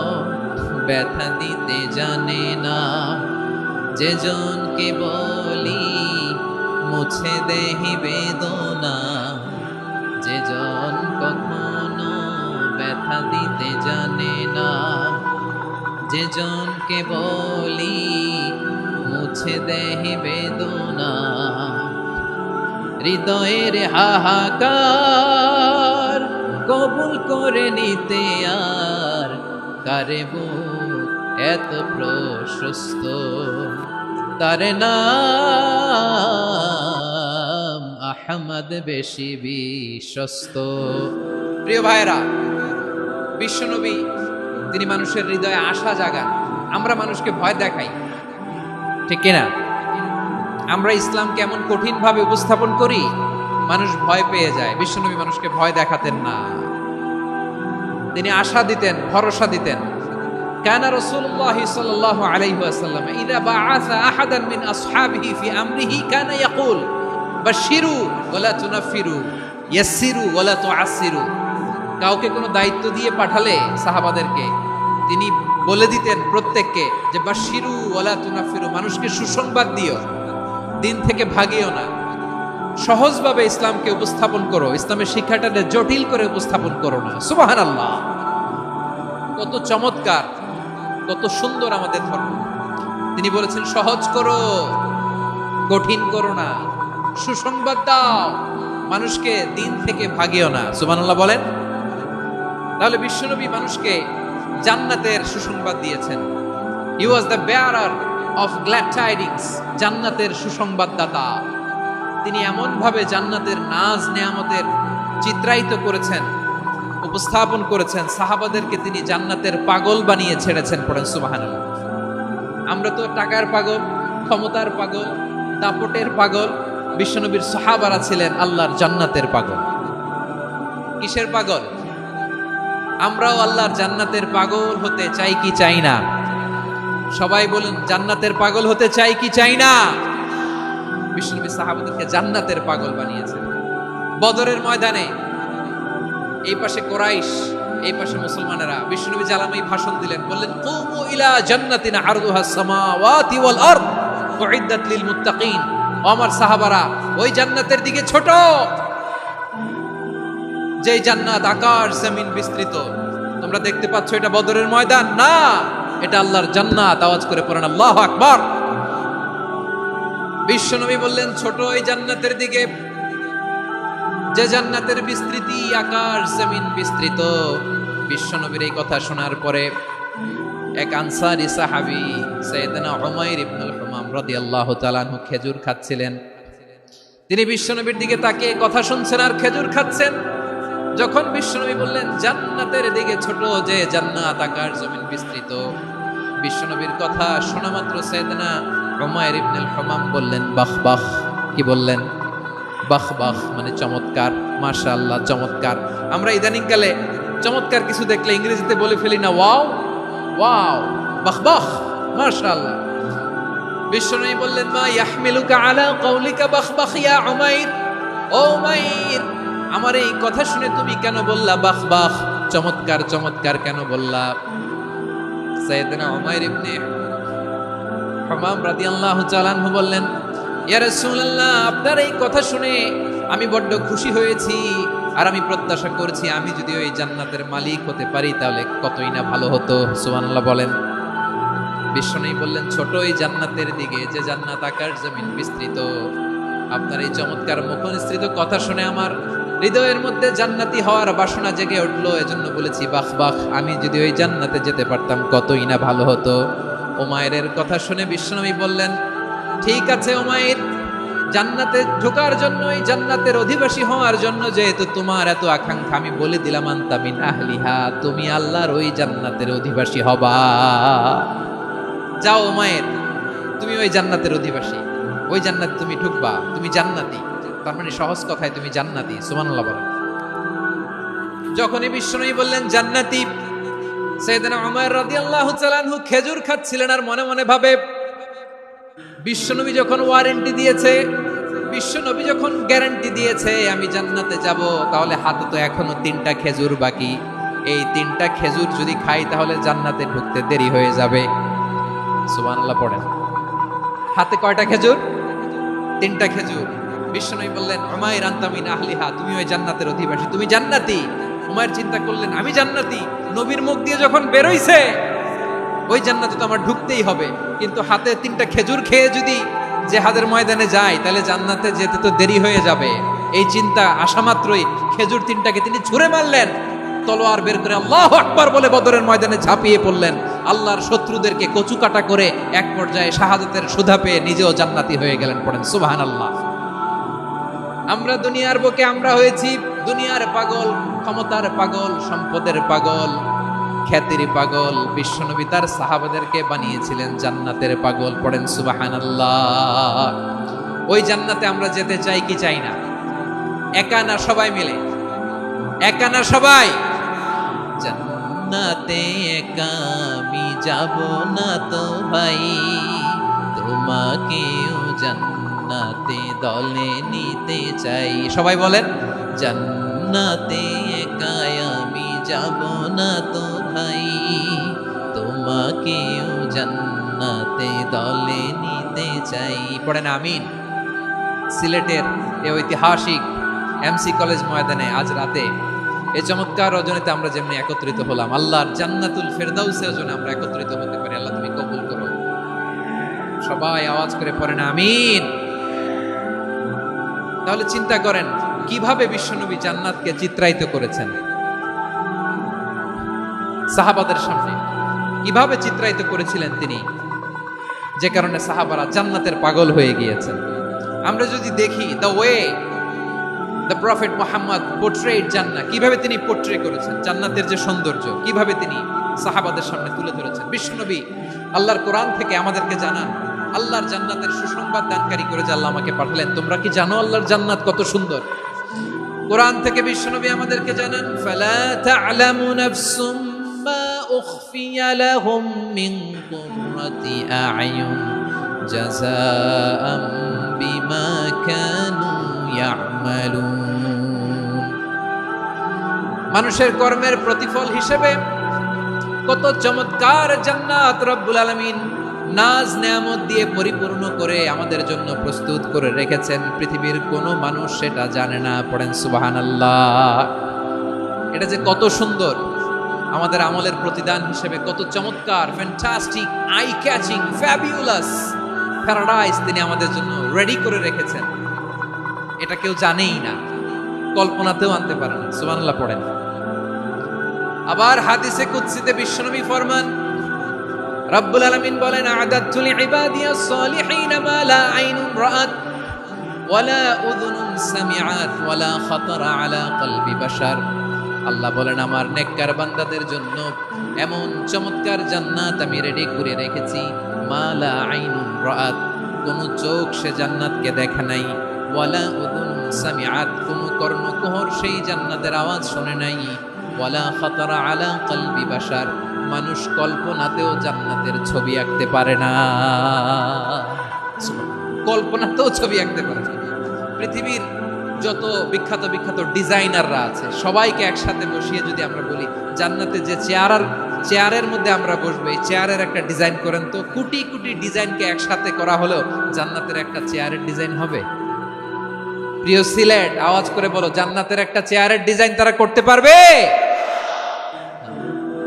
ব্যথা দিতে জানে না, যে জনকে বলি মুছে দেহি বেদনা, যে জন কখনো ব্যথা দিতে জানে না, যে জনকে বলি মুছে দেহি বেদনা, হৃদয়ের হাহাকার কবুল করে নিতে আর কারে বুক এত প্রশস্ত। তার নাম আহমদ বেশি বিশ্বস্ত। প্রিয় ভাইরা, বিশ্বনবী তিনি মানুষের হৃদয়ে আশা জাগান। আমরা মানুষকে ভয় দেখাই, ঠিক কিনা? আমরা ইসলামকে এমন কঠিন ভাবে উপস্থাপন করি, মানুষ ভয় পেয়ে যায়। বিশ্বনবী মানুষকে ভয় দেখাতেন না, তিনি আশা দিতেন, ভরসা দিতেন। কানা রাসূলুল্লাহ সাল্লাল্লাহু আলাইহি ওয়াসাল্লাম ইযা বাআসা আহাদান মিন আসহাবিহি ফি আমরিহি কানা ইয়াকুল বাশিরু ওয়ালা তুনাফিরু ইয়াসসিরু ওয়ালা তুআসসিরু। কাউকে কোনো দায়িত্ব দিয়ে পাঠালে সাহাবাদেরকে তিনি বলে দিতেন প্রত্যেককে যে বাশিরু ওয়ালা তুনাফিরু, মানুষকে সুসংবাদ দিও, দিন থেকে ভাগিও না, সহজভাবে ইসলামকে উপস্থাপন করো, ইসলামের শিক্ষাটাকে জটিল করে উপস্থাপন করো না। সুবহানাল্লাহ, কত চমৎকার, কত সুন্দর আমাদের ধর্ম। তিনি বলেছেন সহজ করো, কঠিন করো না, সুসংবাদ দাও, মানুষকে দিন থেকে ভাগিও না। সুবহানাল্লাহ বলেন। তাহলে বিশ্বনবী মানুষকে জান্নাতের সুসংবাদ দিয়েছেন। He was the bearer of glad tidings, জান্নাতের সুসংবাদদাতা। তিনি এমন ভাবে জান্নাতের নাজ নেয়ামতের চিত্রায়িত করেছেন, উপস্থাপন করেছেন, সাহাবাদেরকে তিনি জান্নাতের পাগল বানিয়ে ছেড়েছেন। পড়েন সুবহানাল্লাহ। আমরা তো টাকার পাগল, ক্ষমতার পাগল, দাপটের পাগল। বিশ্বনবীর সাহাবারা ছিলেন আল্লাহর জান্নাতের পাগল। কিসের পাগল? আমরাও আল্লাহর জান্নাতের পাগল হতে চাই কি চাই না? সবাই বলেন, জান্নাতের পাগল হতে চাই কি চাই না? বিশ্বনবী সাহাবাদেরকে জান্নাতের পাগল বানিয়েছেন। বদরের ময়দানে এই পাশে কোরাইশ, এই পাশে মুসলমানেরা। বিশ্বনবী জালামাই ভাষণ দিলেন, বললেন কুমু ইলা জান্নাতিন আরদুহাস সামাওয়াতি ওয়াল আরদ উইদ্দাত লিল মুত্তাকিন। আমার সাহাবারা, ওই জান্নাতের দিকে ছোট, যেই জান্নাত আকাশ জমিন বিস্তৃত। তোমরা দেখতে পাচ্ছ এটা বদরের ময়দান না, এটা আল্লাহর জান্নাত। আওয়াজ করে পড়েন আল্লাহু আকবার। বিশ্বনবী বললেন ছোট এই জান্নাতের দিকে, যে জান্নাতের বিস্তৃতি আকাশ জমিন বিস্তৃত। বিশ্বনবীর এই কথা শোনার পরে এক আনসারী সাহাবী সাইয়েদনা উমাইর ইবনুল হুমাম রাদিয়াল্লাহু তাআলা আনহু খেজুর খাচ্ছিলেন। তিনি বিশ্বনবীর দিকে তাকিয়ে কথা শুনছেন আর খেজুর খাচ্ছেন। যখন বিশ্বনবী বললেন জান্নাতের দিকে ছোট, যে জান্নাত আকাশ জমিন বিস্তৃত, বিশ্বনবীর কথা শোনা মাত্র সাইয়েদনা উমাইর ইবনুল হুমাম বললেন বাহ বাহ। কি বললেন? বাহ বাহ মানে চমৎকার, মাশাআল্লাহ চমৎকার। আমরা ইদানিং কালে চমৎকার কিছু দেখলে ইংরেজিতে বলে ফেলি না ওয়াও ওয়াও, বাহ বাহ, মাশাআল্লাহ। বিশ্বনবী বললেন মা ইয়াহমিলুকা আলা কওলিকা বাহ বাহ ইয়া উমাইর। ও উমাইর, আমার এই কথা শুনে তুমি কেন বললা বাহ বাহ, চমৎকার চমৎকার কেন বললা? সাইয়েদনা উমাইর ইবনে হুমাম রাদিয়াল্লাহু তাআলা আনহু বললেন ইয়া রাসূলুল্লাহ, আপনার এই কথা শুনে আমি বড্ড খুশি হয়েছি, আর আমি প্রত্যাশা করছি আমি যদি ওই জান্নাতের মালিক হতে পারি তাহলে কতই না ভালো হতো। সুবহানাল্লাহ বলেন। বিশ্বনবী বললেন ছোট এই জান্নাতের দিকে, যে জান্নাত আকাশ জমিন বিস্তৃত। আপনার এই চমৎকার মুখনিসৃত কথা শুনে আমার হৃদয়ের মধ্যে জান্নাতি হওয়ার বাসনা জেগে উঠলো, এজন্য বলেছি বাহ বাহ, আমি যদি ওই জান্নাতে যেতে পারতাম কতই না ভালো হতো। উমাইরের কথা শুনে বিশ্বনবী বললেন ঠিক আছে উমাইর, জান্নাতে ঢোকার জন্য, এই জান্নাতের অধিবাসী হওয়ার জন্য যেহেতু তোমার এত আকাঙ্ক্ষা, আমি বলে দিলাম আনতা মিন আহলিহা, তুমি আল্লাহর ওই জান্নাতের অধিবাসী হবা। যাও উমাইর, তুমি ওই জান্নাতের অধিবাসী, ওই জান্নাত তুমি ঢুকবা, তুমি জান্নাতি। তার মানে সহজ কথায় তুমি জান্নাতি। সুবহানাল্লাহ বলেন। যখনই বিশ্বনবী বললেন জান্নাতি, সাইয়েদনা উমর রাদিয়াল্লাহু তাআলা আনহু খেজুর খাচ্ছিলেন আর মনে মনে ভাবে, বিশ্বনবী যখন ওয়ারেন্টি দিয়েছে, বিশ্বনবী যখন গ্যারান্টি দিয়েছে আমি জান্নাতে যাব, তাহলে হাতে তো এখনো 3টা খেজুর বাকি। এই 3টা খেজুর যদি খাই তাহলে জান্নাতে ঢুকতে দেরি হয়ে যাবে। সুবহানাল্লাহ পড়েন। হাতে কয়টা খেজুর? 3টা খেজুর। বিশ্বনবী বললেন, উমাইর আনতা মিন আহলিহা, তুমি ওই জান্নাতের অধিবাসী, তুমি জান্নাতি। উমাইর চিন্তা করলেন, আমি জান্নাতি? নবীর মুখ দিয়ে যখন বেরোইছে ওই জান্নাতে তো আমার ঢুকতেই হবে, কিন্তু হাতে 3টা খেজুর খেয়ে যদি জিহাদের ময়দানে যাই তাহলে জান্নাতে যেতে তো দেরি হয়ে যাবে। এই চিন্তা আসা মাত্রই খেজুর 3টাকে তিনি ছুঁড়ে মারলেন, তলোয়ার বের করে আল্লাহু আকবার বলে বদরের ময়দানে ঝাঁপিয়ে পড়লেন। আল্লাহর শত্রুদেরকে কচুকাটা করে এক পর্যায়ে শাহাদাতের সুধা পেয়ে নিজেও জান্নাতি হয়ে গেলেন। পড়েন সুবহানাল্লাহ। আমরা দুনিয়ার বুকে আমরা হয়েছি দুনিয়ার পাগল, ক্ষমতার পাগল, সম্পদের পাগল, খ্যাতির পাগল। বিশ্বনবী তার সাহাবাদেরকে বানিয়েছিলেন জান্নাতের পাগল। পড়েন সুবহানাল্লাহ। ওই জান্নাতে আমরা যেতে চাই কি চাই না? একা না সবাই মিলে? একা না সবাই? জান্নাতে একা আমি যাব না তো ভাই, তোমাকেও জান্নাতে দলে নিতে চাই। সবাই বলেন, জান্নাতে একা আমি যাব না তো ভাই, তোমাকেও জান্নাতে দলে নিতে চাই। পড়েন আমিন। সিলেটের এই ঐতিহাসিক এমসি কলেজ ময়দানে আজ রাতে এই চমৎকার রজনীতে আমরা যেমনি একত্রিত হলাম, আল্লাহর জান্নাতুল ফেরদাউসের জন্য আমরা একত্রিত হতে পারি। আল্লাহ তুমি কবুল করো। সবাই আওয়াজ করে পড়েন আমিন। তাহলে চিন্তা করেন কিভাবে বিশ্বনবী জান্নাতকে চিত্রায়িত করেছেন সাহাবাদের সামনে, কিভাবে চিত্রায়িত করেছিলেন তিনি, যে কারণে সাহাবারা জান্নাতের পাগল হয়ে গিয়েছেন। আমরা যদি দেখি the way the prophet Muhammad portrait জান্নাত, কিভাবে তিনি পোর্ট্রে করেছেন জান্নাতের যে সৌন্দর্য, কিভাবে তিনি সাহাবাদের সামনে তুলে ধরেছেন। বিশ্বনবী আল্লাহর কোরআন থেকে আমাদেরকে জানান আল্লাহর জান্নাতের সুসংবাদ দানকারী করে যে আল্লাহ আমাকে পাঠালেন। তোমরা কি জানো আল্লাহর জান্নাত কত সুন্দর? কোরআন থেকে বিশ্বনবী আমাদেরকে জানান, ফালা তা'লামু নাফসুম মা উখফিয়া লাহুম মিন কুররাতি আ'য়ুন জাযাআম বিমা কানু ইয়া'মালুন। মানুষের কর্মের প্রতিফল হিসেবে কত চমৎকার জান্নাত রব্বুল আলামিন নাজ নেয়ামত দিয়ে পরিপূর্ণ করে আমাদের জন্য প্রস্তুত করে রেখেছেন। পৃথিবীর কোনো মানুষ সেটা জানে না। পড়েন সুবহানাল্লাহ। এটা যে কত সুন্দর, আমাদের আমলের প্রতিদান হিসেবে কত চমৎকার, fantastic, eye catching, fabulous paradise তিনি আমাদের জন্য রেডি করে রেখেছেন। এটা কেউ জানেই না, কল্পনাতেও আনতে পারে না। সুবহানাল্লাহ পড়েন। আবার হাদিসে কুদসিতে বিশ্বনবী ফরমান, রব্বুল আলামিন বলেন, আ'দাতু লিইবাদিয়াস সালিহিন মা লা আইনুন রাআত ওয়ালা উযুনুন সামিআত ওয়ালা খাতারা আলা কলবি বাশার। আল্লাহ বলেন, আমার নেককার বান্দাদের জন্য এমন চমৎকার জান্নাত আমি রেডি করে রেখেছি, মা লা আইনুন রাআত, কোন চোখ সে জান্নাতকে দেখে নাই, ওয়ালা উযুনুন সামিআত, কোন কর্ণকুহর সেই জান্নাতের আওয়াজ শুনে নাই, ওয়ালা খাতারা আলা কলবি বাশার, মানুষ কল্পনাতেও জান্নাতের ছবি আঁকতে পারে না। কল্পনাতেও ছবি আঁকতে পারে না। পৃথিবীর যত বিখ্যাত বিখ্যাত ডিজাইনাররা আছে সবাইকে একসাথে বসিয়ে যদি আমরা বলি জান্নাতে যে চেয়ারের মধ্যে আমরা বসবো, এই চেয়ারের একটা ডিজাইন করেন তো, কোটি কোটি ডিজাইনকে একসাথে করা হলেও জান্নাতের একটা চেয়ারের ডিজাইন হবে? প্রিয় সিলেট, আওয়াজ করে বলো, জান্নাতের একটা চেয়ারের ডিজাইন তারা করতে পারবে?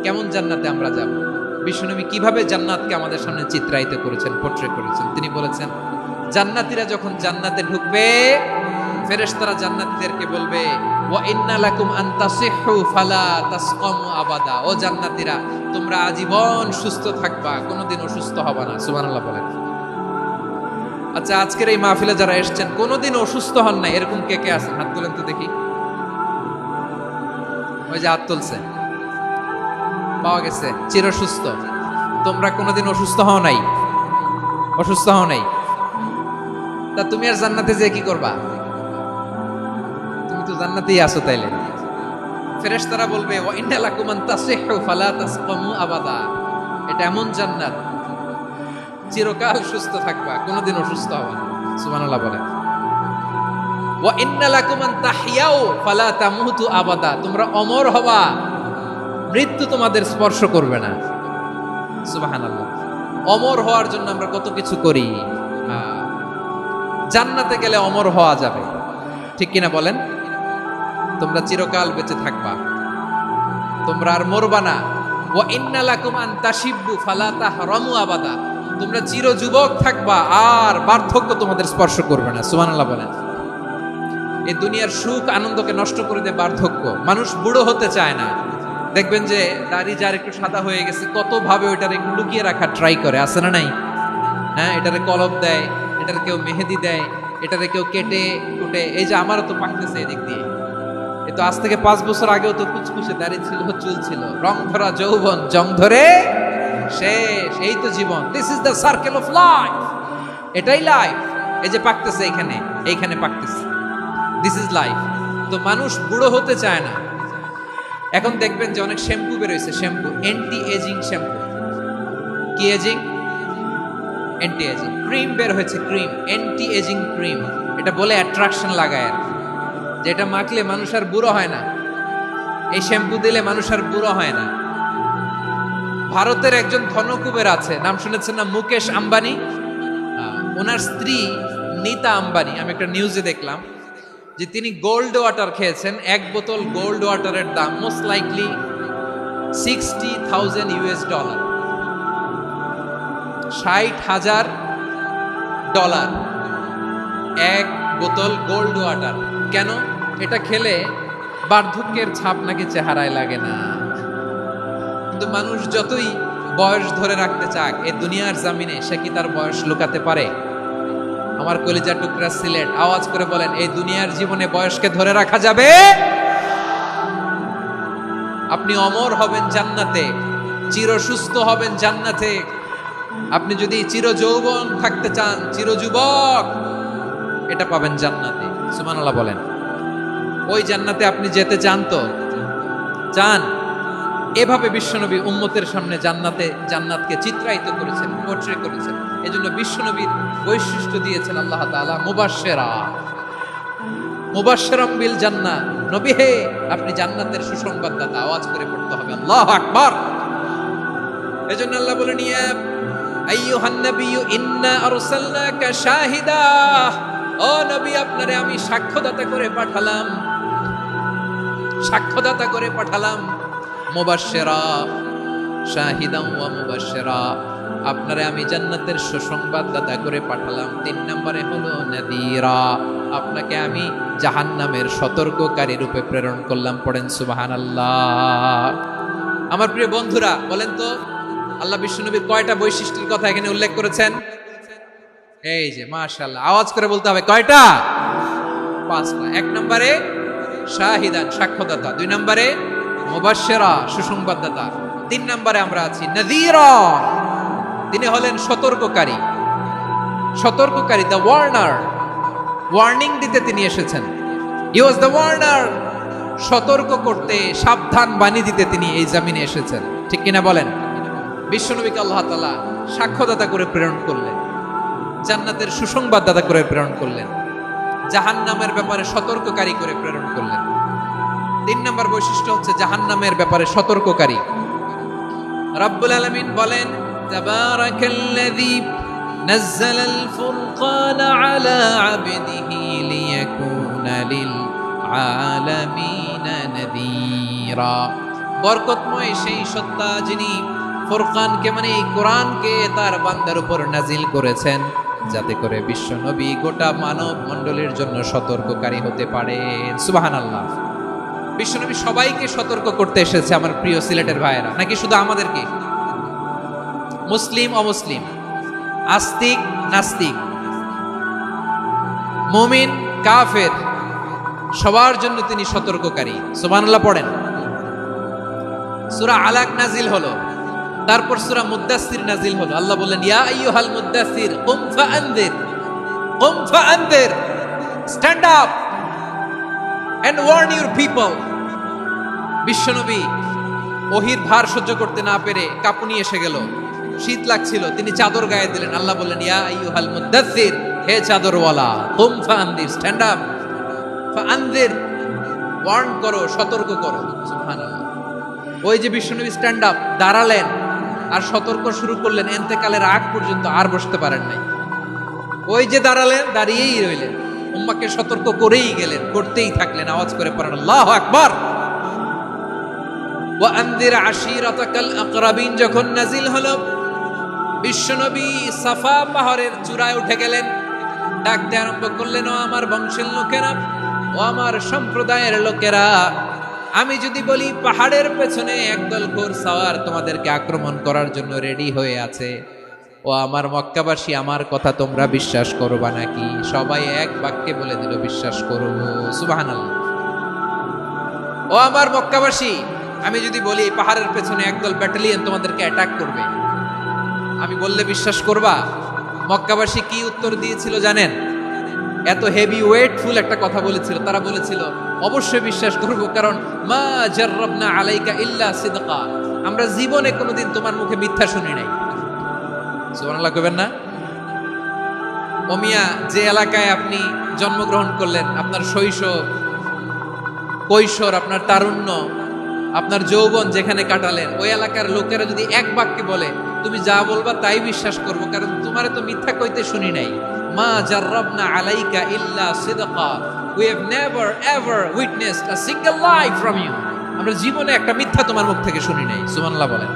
কেমন জান্নাতে আমরা যাব? বিশ্বনবী কিভাবে জান্নাতকে আমাদের সামনে চিত্রায়িত করেছেন, পোর্ট্রে করেছেন। তিনি বলেছেন, জান্নাতীরা যখন জান্নাতে ঢুকবে ফেরেশতারা জান্নাতীদেরকে বলবে, ওয়া ইন্না লাকুম আন তাসিহু ফালা তাসকামু আবাদা, ও জান্নাতীরা তোমরা আজীবন সুস্থ থাকবা, কোনোদিন অসুস্থ হবে না। সুবহানাল্লাহ বলেন। আচ্ছা, আজকের এই মাহফিলে যারা এসেছেন কোনোদিন অসুস্থ হন না এরকম কে কে আছেন? হাত তুলেন তো দেখি। ওই যে হাত তুলছে, পাওয়া গেছে, চিরসুস্থ। তোমরা কোনোদিন অসুস্থ হও নাই? অসুস্থ হও নাই? তা তুমি আর জান্নাতে যে কি করবা? তুমি তো জান্নাতেই আছো তাইলে। ফেরেশতারা বলবে ওয়া ইন্না লাকুম আন তাসিহু ফালা তাসকামু আবাদা, এটা এমন জান্নাত চিরকাল সুস্থ থাকবা, কোনোদিন অসুস্থ হবে না। সুবহানাল্লাহ বলেন। ওয়া ইন্না লাকুম আন তাহইয়াউ ফালা তামুতু আবাদা, তোমরা অমর হবা, মৃত্যু তোমাদের স্পর্শ করবে না। সুবহানাল্লাহ। অমর হওয়ার জন্য আমরা কত কিছু করি। জান্নাতে গেলে অমর হওয়া যাবে, ঠিক কিনা বলেন? তোমরা চিরকাল বেঁচে থাকবা, তোমরা আর মরবা না। ওয়া ইন্না লাকুম আন তাশিব্বু ফালা তাহরামু আবাদা, তোমরা চির যুবক থাকবা, আর বার্ধক্য তোমাদের স্পর্শ করবে না। সুবহানাল্লাহ বলেন। এই দুনিয়ার সুখ আনন্দকে নষ্ট করে দেয় বার্ধক্য। মানুষ বুড়ো হতে চায় না। দেখবেন যে দাড়ি যার একটু সাদা হয়ে গেছে, কত ভাবে ওইটার একটু লুকিয়ে রাখার ট্রাই করে, আছে না নাই? হ্যাঁ, এটারে কলপ দেয়, এটার কেউ মেহেদি দেয়, এটারে কেউ কেটে কুটে। এই যে আমারও তো পাকতেছে এদিক দিয়ে, এ তো আজ থেকে 5 বছর আগেও তো কুচকুচে দাড়ি ছিল, চুল ছিল, রং ধরা যৌবন, জং ধরে শেষ। এই তো জীবন। This is the circle of life, এটাই লাইফ। এই যে পাকতেছে এখানে, এইখানে পাকতেছে, দিস ইজ লাইফ। তো মানুষ বুড়ো হতে চায় না। এখন দেখবেন যে অনেক শ্যাম্পু বেরোইছে, শ্যাম্পু অ্যান্টি এজিং শ্যাম্পু। কি এজিং? Anti ageing. ক্রিম বের হয়েছে, ক্রিম অ্যান্টি এজিং ক্রিম। এটা বলে অ্যাট্রাকশন লাগায়, যেটা মাখলে মানুষ আর বুড়ো হয় না। এই শ্যাম্পু দিলে মানুষ আর বুড়ো হয় না। ভারতের একজন ধনকুবের আছে, নাম শুনেছেন না? মুকেশ আম্বানি। ওনার স্ত্রী নীতা আম্বানি, আমি একটা নিউজে দেখলাম যে তিনি গোল্ড ওয়াটার খেয়েছেন। 1 বোতল গোল্ড ওয়াটারের দাম মোস্ট লাইকলি $60,000 $60,000 1 বোতল গোল্ড ওয়াটার। কেন? এটা খেলে বার্ধক্যের ছাপ নাকি চেহারায় লাগে না। কিন্তু মানুষ যতই বয়স ধরে রাখতে চাক, এই দুনিয়ার জামিনে সে কি তার বয়স লুকাতে পারে? আমার কলিজার টুকরা সিলেট, আওয়াজ করে বলেন, এই দুনিয়ার জীবনে বয়সকে ধরে রাখা যাবে? আপনি অমর হবেন জান্নাতে, চির সুস্থ হবেন জান্নাতে। আপনি যদি চির যৌবন থাকতে চান, চির যুবক, এটা পাবেন জান্নাতে। সুবহানাল্লাহ বলেন। ওই জান্নাতে আপনি যেতে চান তো? চান? এভাবে বিশ্বনবী উম্মতের সামনে জান্নাতকে চিত্রায়িত করেছেন, পোর্ট্রে করেছেন। এজন্য বিশ্বনবীর বৈশিষ্ট্য দিয়েছেন আল্লাহ তাআলা মুবাশশিরাম বিল জান্নাহ। নবী হে, আপনি জান্নাতের সুসংবাদদাতা। আওয়াজ করে পড়তে হবে আল্লাহু আকবার। এজন্য আল্লাহ বলেন, ইয়া আইয়ুহান নাবিয়্যু ইন্না আরসালনাকা শাহিদা, ও নবী, আপনারে আমি সাক্ষ্যদাতা করে পাঠালাম, সাক্ষ্যদাতা করে পাঠালাম। মুবাশশিরা, শাহিদান ওয়া মুবাশশিরা, আপনারে আমি জান্নাতের সুসংবাদদাতা করে পাঠালাম। 3 নম্বরে হলো নাযীরা, আপনাকে আমি জাহান্নামের সতর্ককারী রূপে প্রেরণ করলাম। পড়েন সুবহানাল্লাহ। আমার প্রিয় বন্ধুরা, বলেন তো আল্লাহ বিশ্বনবীর কয়টা বৈশিষ্ট্যের কথা এখানে উল্লেখ করেছেন? এই যে মাশাআল্লাহ, আওয়াজ করে বলতে হবে, কয়টা? 5টা। 1 নম্বরে শাহিদান, সাক্ষ্যদাতা। 2 নম্বরে মুবাশশিরা, সুসংবাদদাতা। 3 নম্বরে আমরা আছি নাযীরা, তিনি হলেন সতর্ককারী। সতর্ককারী, দ্য ওয়ার্নার, ওয়ার্নিং দিতে তিনি এসেছেন। হি ওয়াজ দ্য ওয়ার্নার, সতর্ক করতে, সাবধান বাণী দিতে তিনি এই জমিনে এসেছেন। ঠিক কিনা বলেন? বিশ্বনবীকে আল্লাহ তাআলা সাক্ষ্যদাতা করে প্রেরণ করলেন, জান্নাতের সুসংবাদদাতা করে প্রেরণ করলেন, জাহান্নামের ব্যাপারে সতর্ককারী করে প্রেরণ করলেন। 3 নম্বর বৈশিষ্ট্য হচ্ছে জাহান্নামের ব্যাপারে সতর্ককারী। রাব্বুল আলামিন বলেন, তাবারাকাল্লাযী নাযালাল ফুরকানা আলা আবদিহি লিয়াকুনা লিল আলামিনা নাযীরা। বরকতময় সেই সত্তা যিনি ফুরকানকে, মানে এই কোরআনকে তার বান্দার উপর নাজিল করেছেন, যাতে করে বিশ্ব নবী গোটা মানব মণ্ডলীর জন্য সতর্ককারী হতে পারেন। সুবহানাল্লাহ। বিশ্বনবী সবাইকে সতর্ক করতে এসেছে, আমার প্রিয় সিলেটের ভাইয়েরা, নাকি শুধু আমাদেরকে? মুসলিম অমুসলিম, আস্তিক নাস্তিক, মুমিন কাফের, সবার জন্য তিনি সতর্ককারী। সুবহানাল্লাহ পড়েন। সূরা আলাক নাজিল হলো, তারপর সূরা মুদ্দাসসির নাজিল হলো। আল্লাহ বললেন, ইয়া আইয়ুহাল মুদ্দাসসির কুম ফাআনদির, কুম ফাআনদির, stand up and warn your people. বিশ্বনবী ওহির ভার সহ্য করতে না পেরে কাঁপুনি এসে গেল, শীত লাগছিল, তিনি চাদর গায়ে দিলেন। আল্লাহ বললেন, ইয়া আইয়ুহাল মুদ্দাসসির, হে চাদরওয়ালা, কুম ফাআনদির, স্ট্যান্ড আপ, ফাআনদির, ওয়ার্ন করো, সতর্ক করো। সুবহানাল্লাহ। ওই যে বিশ্বনবী স্ট্যান্ড আপ, দাঁড়ালেন আর সতর্ক শুরু করলেন, এন্তেকালের আগ পর্যন্ত আর বসতে পারেন নাই। ওই যে দাঁড়ালেন, দাঁড়িয়েই রইলেন, উম্মাকে সতর্ক করেই গেলেন, করতেই থাকলেন। আওয়াজ করে পড়েন আল্লাহু আকবার। ওয়া আনদির আশিরাতাকাল আকরাবিন যখন নাজিল হলো, বিশ্বনবী সাফা পাহাড়ের চূড়ায় উঠে গেলেন, ডাকতে আরম্ভ করলেন, ও আমার বংশের লোকেরা, ও আমার সম্প্রদায়ের লোকেরা, আমি যদি বলি পাহাড়ের পেছনে একদল ঘোড়সাওয়ার তোমাদেরকে আক্রমণ করার জন্য রেডি হয়ে আছে, ও আমার মক্কাবাসী, আমার কথা তোমরা বিশ্বাস করবা নাকি? সবাই এক বাক্যে বলে দিল, বিশ্বাস করব। সুবহানাল্লাহ। ও আমার মক্কাবাসী, আমি যদি বলি পাহাড়ের পেছনে একদল ব্যাটালিয়ন তোমাদেরকে অ্যাটাক করবে, আমি বললে বিশ্বাস করবা? মক্কাবাসী কি উত্তর দিয়েছিল জানেন? এত হেভি ওয়েটফুল একটা কথা বলেছিল। তারা বলেছিল, অবশ্যই বিশ্বাস করব, কারণ মা জাররাবনা আলাইকা ইল্লা সিদকা, আমরা জীবনে কোনোদিন তোমার মুখে মিথ্যা শুনি নাই। সুবহানাল্লাহ কইবেন না? ও মিয়া, যে এলাকায় আপনি জন্মগ্রহণ করলেন, আপনার শৈশব, কৈশোর, আপনার তারুণ্য, আপনার যৌবন যেখানে কাটালেন, ওই এলাকার লোকেরা যদি এক বাক্যে বলে তুমি যা বলবা তাই বিশ্বাস করব, কারণ তোমারে তো মিথ্যা কইতে শুনি নাই। মা জাররাবনা আলাইকা ইল্লা সিদকা, we have never ever witnessed a single lie from you, আমরা জীবনে একটা মিথ্যা তোমার মুখ থেকে শুনি নাই। সুবহানাল্লাহ বলেন।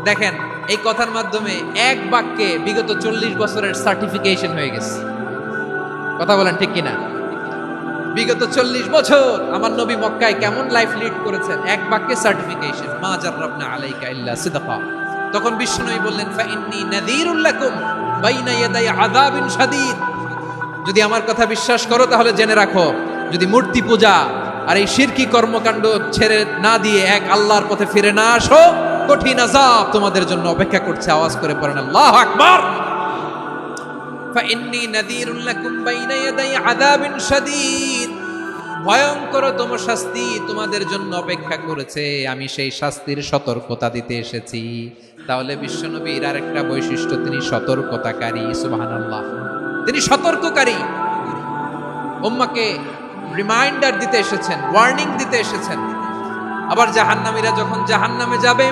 দেখেন, এই কথার মাধ্যমে এক বাক্যে বিগত 40 বছরের সার্টিফিকেশন হয়ে গেছে। কথা বলেন ঠিক কিনা? বিগত 40 বছর আমার নবী মক্কায় কেমন লাইফ লিড করেছেন, এক বাক্যে সার্টিফিকেশন, মা জাররাবনা আলাইকা ইল্লা সিদকা। তখন বিশ্বনবী বললেন, ফাইন্নী নাযীরুল লাকুম বাইনা ইয়াদাই আযাবিন শাদীদ, যদি আমার কথা বিশ্বাস করো তাহলে জেনে রাখো, যদি মূর্তি পূজা আর এই শিরকি কর্মকাণ্ড ছেড়ে না দিয়ে এক আল্লাহর পথে ফিরে না আসো, কঠিন আযাব তোমাদের জন্য অপেক্ষা করছে। আওয়াজ করে পড়েন আল্লাহু আকবার। ফাইন্নী নাযীরুল লাকুম বাইনা ইয়াদাই আযাবিন শাদীদ, ভয়ঙ্কর তোমার শাস্তি তোমাদের জন্য অপেক্ষা করেছে, আমি সেই শাস্তির সতর্কতা দিতে এসেছি। তাহলে বিশ্বনবীর আরেকটা বৈশিষ্ট্য, তিনি সতর্কতাকারী। সুবহানাল্লাহ, তিনি সতর্ককারী। উম্মাকে রিমাইন্ডার দিতে এসেছেন, ওয়ার্নিং দিতে এসেছেন। আবার জাহান্নামীরা যখন জাহান্নামে যাবে,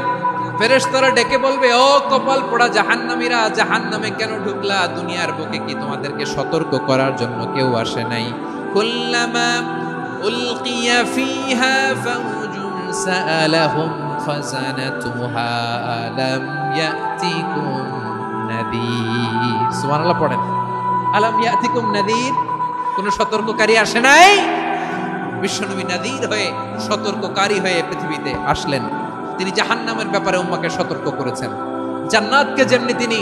ফেরেশতারা ডেকে বলবে, ও কপাল পোড়া জাহান্নামীরা, জাহান্নামে কেন ঢুকলা? দুনিয়ার বুকে কি তোমাদেরকে সতর্ক করার জন্য কেউ আসে নাই? কুল্লামা উলকিয়া ফিহা ফাউজুন সাআলাহুম খাযানাতুহা আলাম ইয়াতিকুম নাযীর। সুবহানাল্লাহ পড়েন। আলাম ইয়াতিকুম নাযীর, কোন সতর্ককারী আসে নাই? বিশ্বনবী নাযীর হয়ে, সতর্ককারী হয়ে পৃথিবীতে আসলেন। তিনি জাহান্নামের ব্যাপারে উম্মাকে সতর্ক করেছেন। জান্নাতকে যেমনি তিনি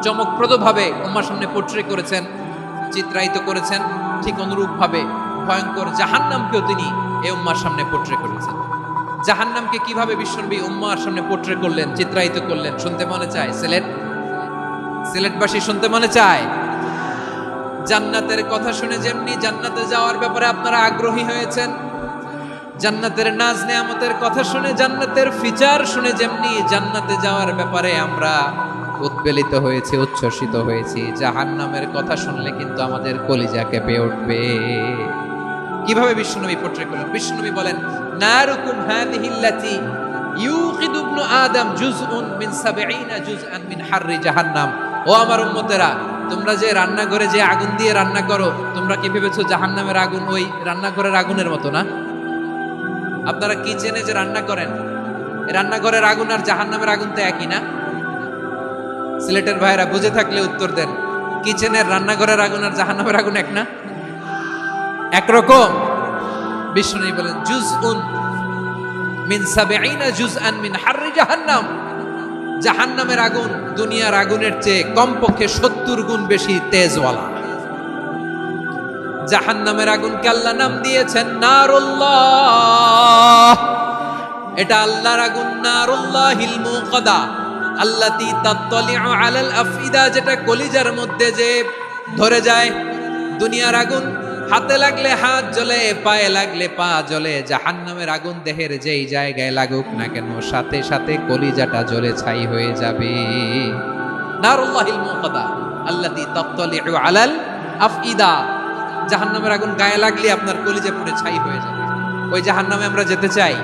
চমকপ্রদভাবে উম্মার সামনে পোট্রে করেছেন, চিত্রায়িত করেছেন, ঠিক অনুরূপভাবে ভয়ঙ্কর জাহান্নামকেও তিনি এই উম্মার সামনে পোট্রে করেছেন। জাহান্নামকে কিভাবে বিশ্বনবী উম্মার সামনে পোট্রে করলেন, চিত্রায়িত করলেন, শুনতে মনে চায়? সিলেটবাসী শুনতে মনে চায়? জান্নাতের কথা শুনে যেমনি জান্নাতে যাওয়ার ব্যাপারে আপনারা আগ্রহী হয়েছেন, জান্নাতের নাজ নেয়ামতের কথা শুনে, জান্নাতের ফিচার শুনে যেমনি জান্নাতে যাওয়ার ব্যাপারে আমরা উদ্বেলিত হয়েছি, উচ্ছ্বসিত হয়েছি, জাহান্নামের কথা শুনলে কিন্তু আমাদের কলিজা কেঁপে উঠবে। কিভাবে বিশ্বনবী পোট্রে করলেন? বিশ্বনবী বলেন, নারুকুম হাযিহিল্লাতী ইউকিদু ইবনু আদম জুজউন মিন ৭০ জুজআন মিন হাররি জাহান্নাম। ও আমার উম্মতেরা, তোমরা যে রান্নাঘরে যে আগুন দিয়ে রান্না করো, তোমরা কি ভেবেছো জাহান্নামের আগুন ওই রান্নাঘরের আগুনের মতো না? আপনারা কিচেনে যে রান্না করেন, রান্নাঘরের আগুন আর জাহান্নামের আগুন তো একই না? সিলেটের ভাইরা বুঝে থাকলে উত্তর দেন। কিচেনের রান্নাঘরের আগুন আর জাহান্নামের আগুন এক না? একরকম। বিষ্ণু বলেন, জুজউন মিন ৭০ জুজআন মিন হাররি জাহান্নাম, জাহান্নামের আগুন দুনিয়ার আগুনের চেয়ে কমপক্ষে ৭০ গুণ বেশি তেজওয়ালা। জাহান্নামের আগুনকে আল্লাহ নাম দিয়েছেন নারুল্লাহ। এটা আল্লাহর আগুন, নারুল্লাহিল মুকাদা আল্লাতী তাত্তালিউ আলাল আফইদা, যেটা কলিজার মধ্যে যে ধরে যায়। দুনিয়ার আগুন হাতে লাগলে হাত জ্বলে, পায়ে লাগলে পা জ্বলে, জাহান্নামের আগুন দেহের যেই জায়গায় লাগুক না কেন সাথে সাথে কলিজাটা জ্বলে ছাই হয়ে যাবে। নারুল্লাহিল মুকাদা আল্লাতী তাত্তালিউ আলাল আফইদা, জাহান্নামের আগুন গায়ে লাগলে আপনার কলিজা পুড়ে ছাই হয়ে যাবে। ওই জাহান্নামে আমরা যেতে চাই?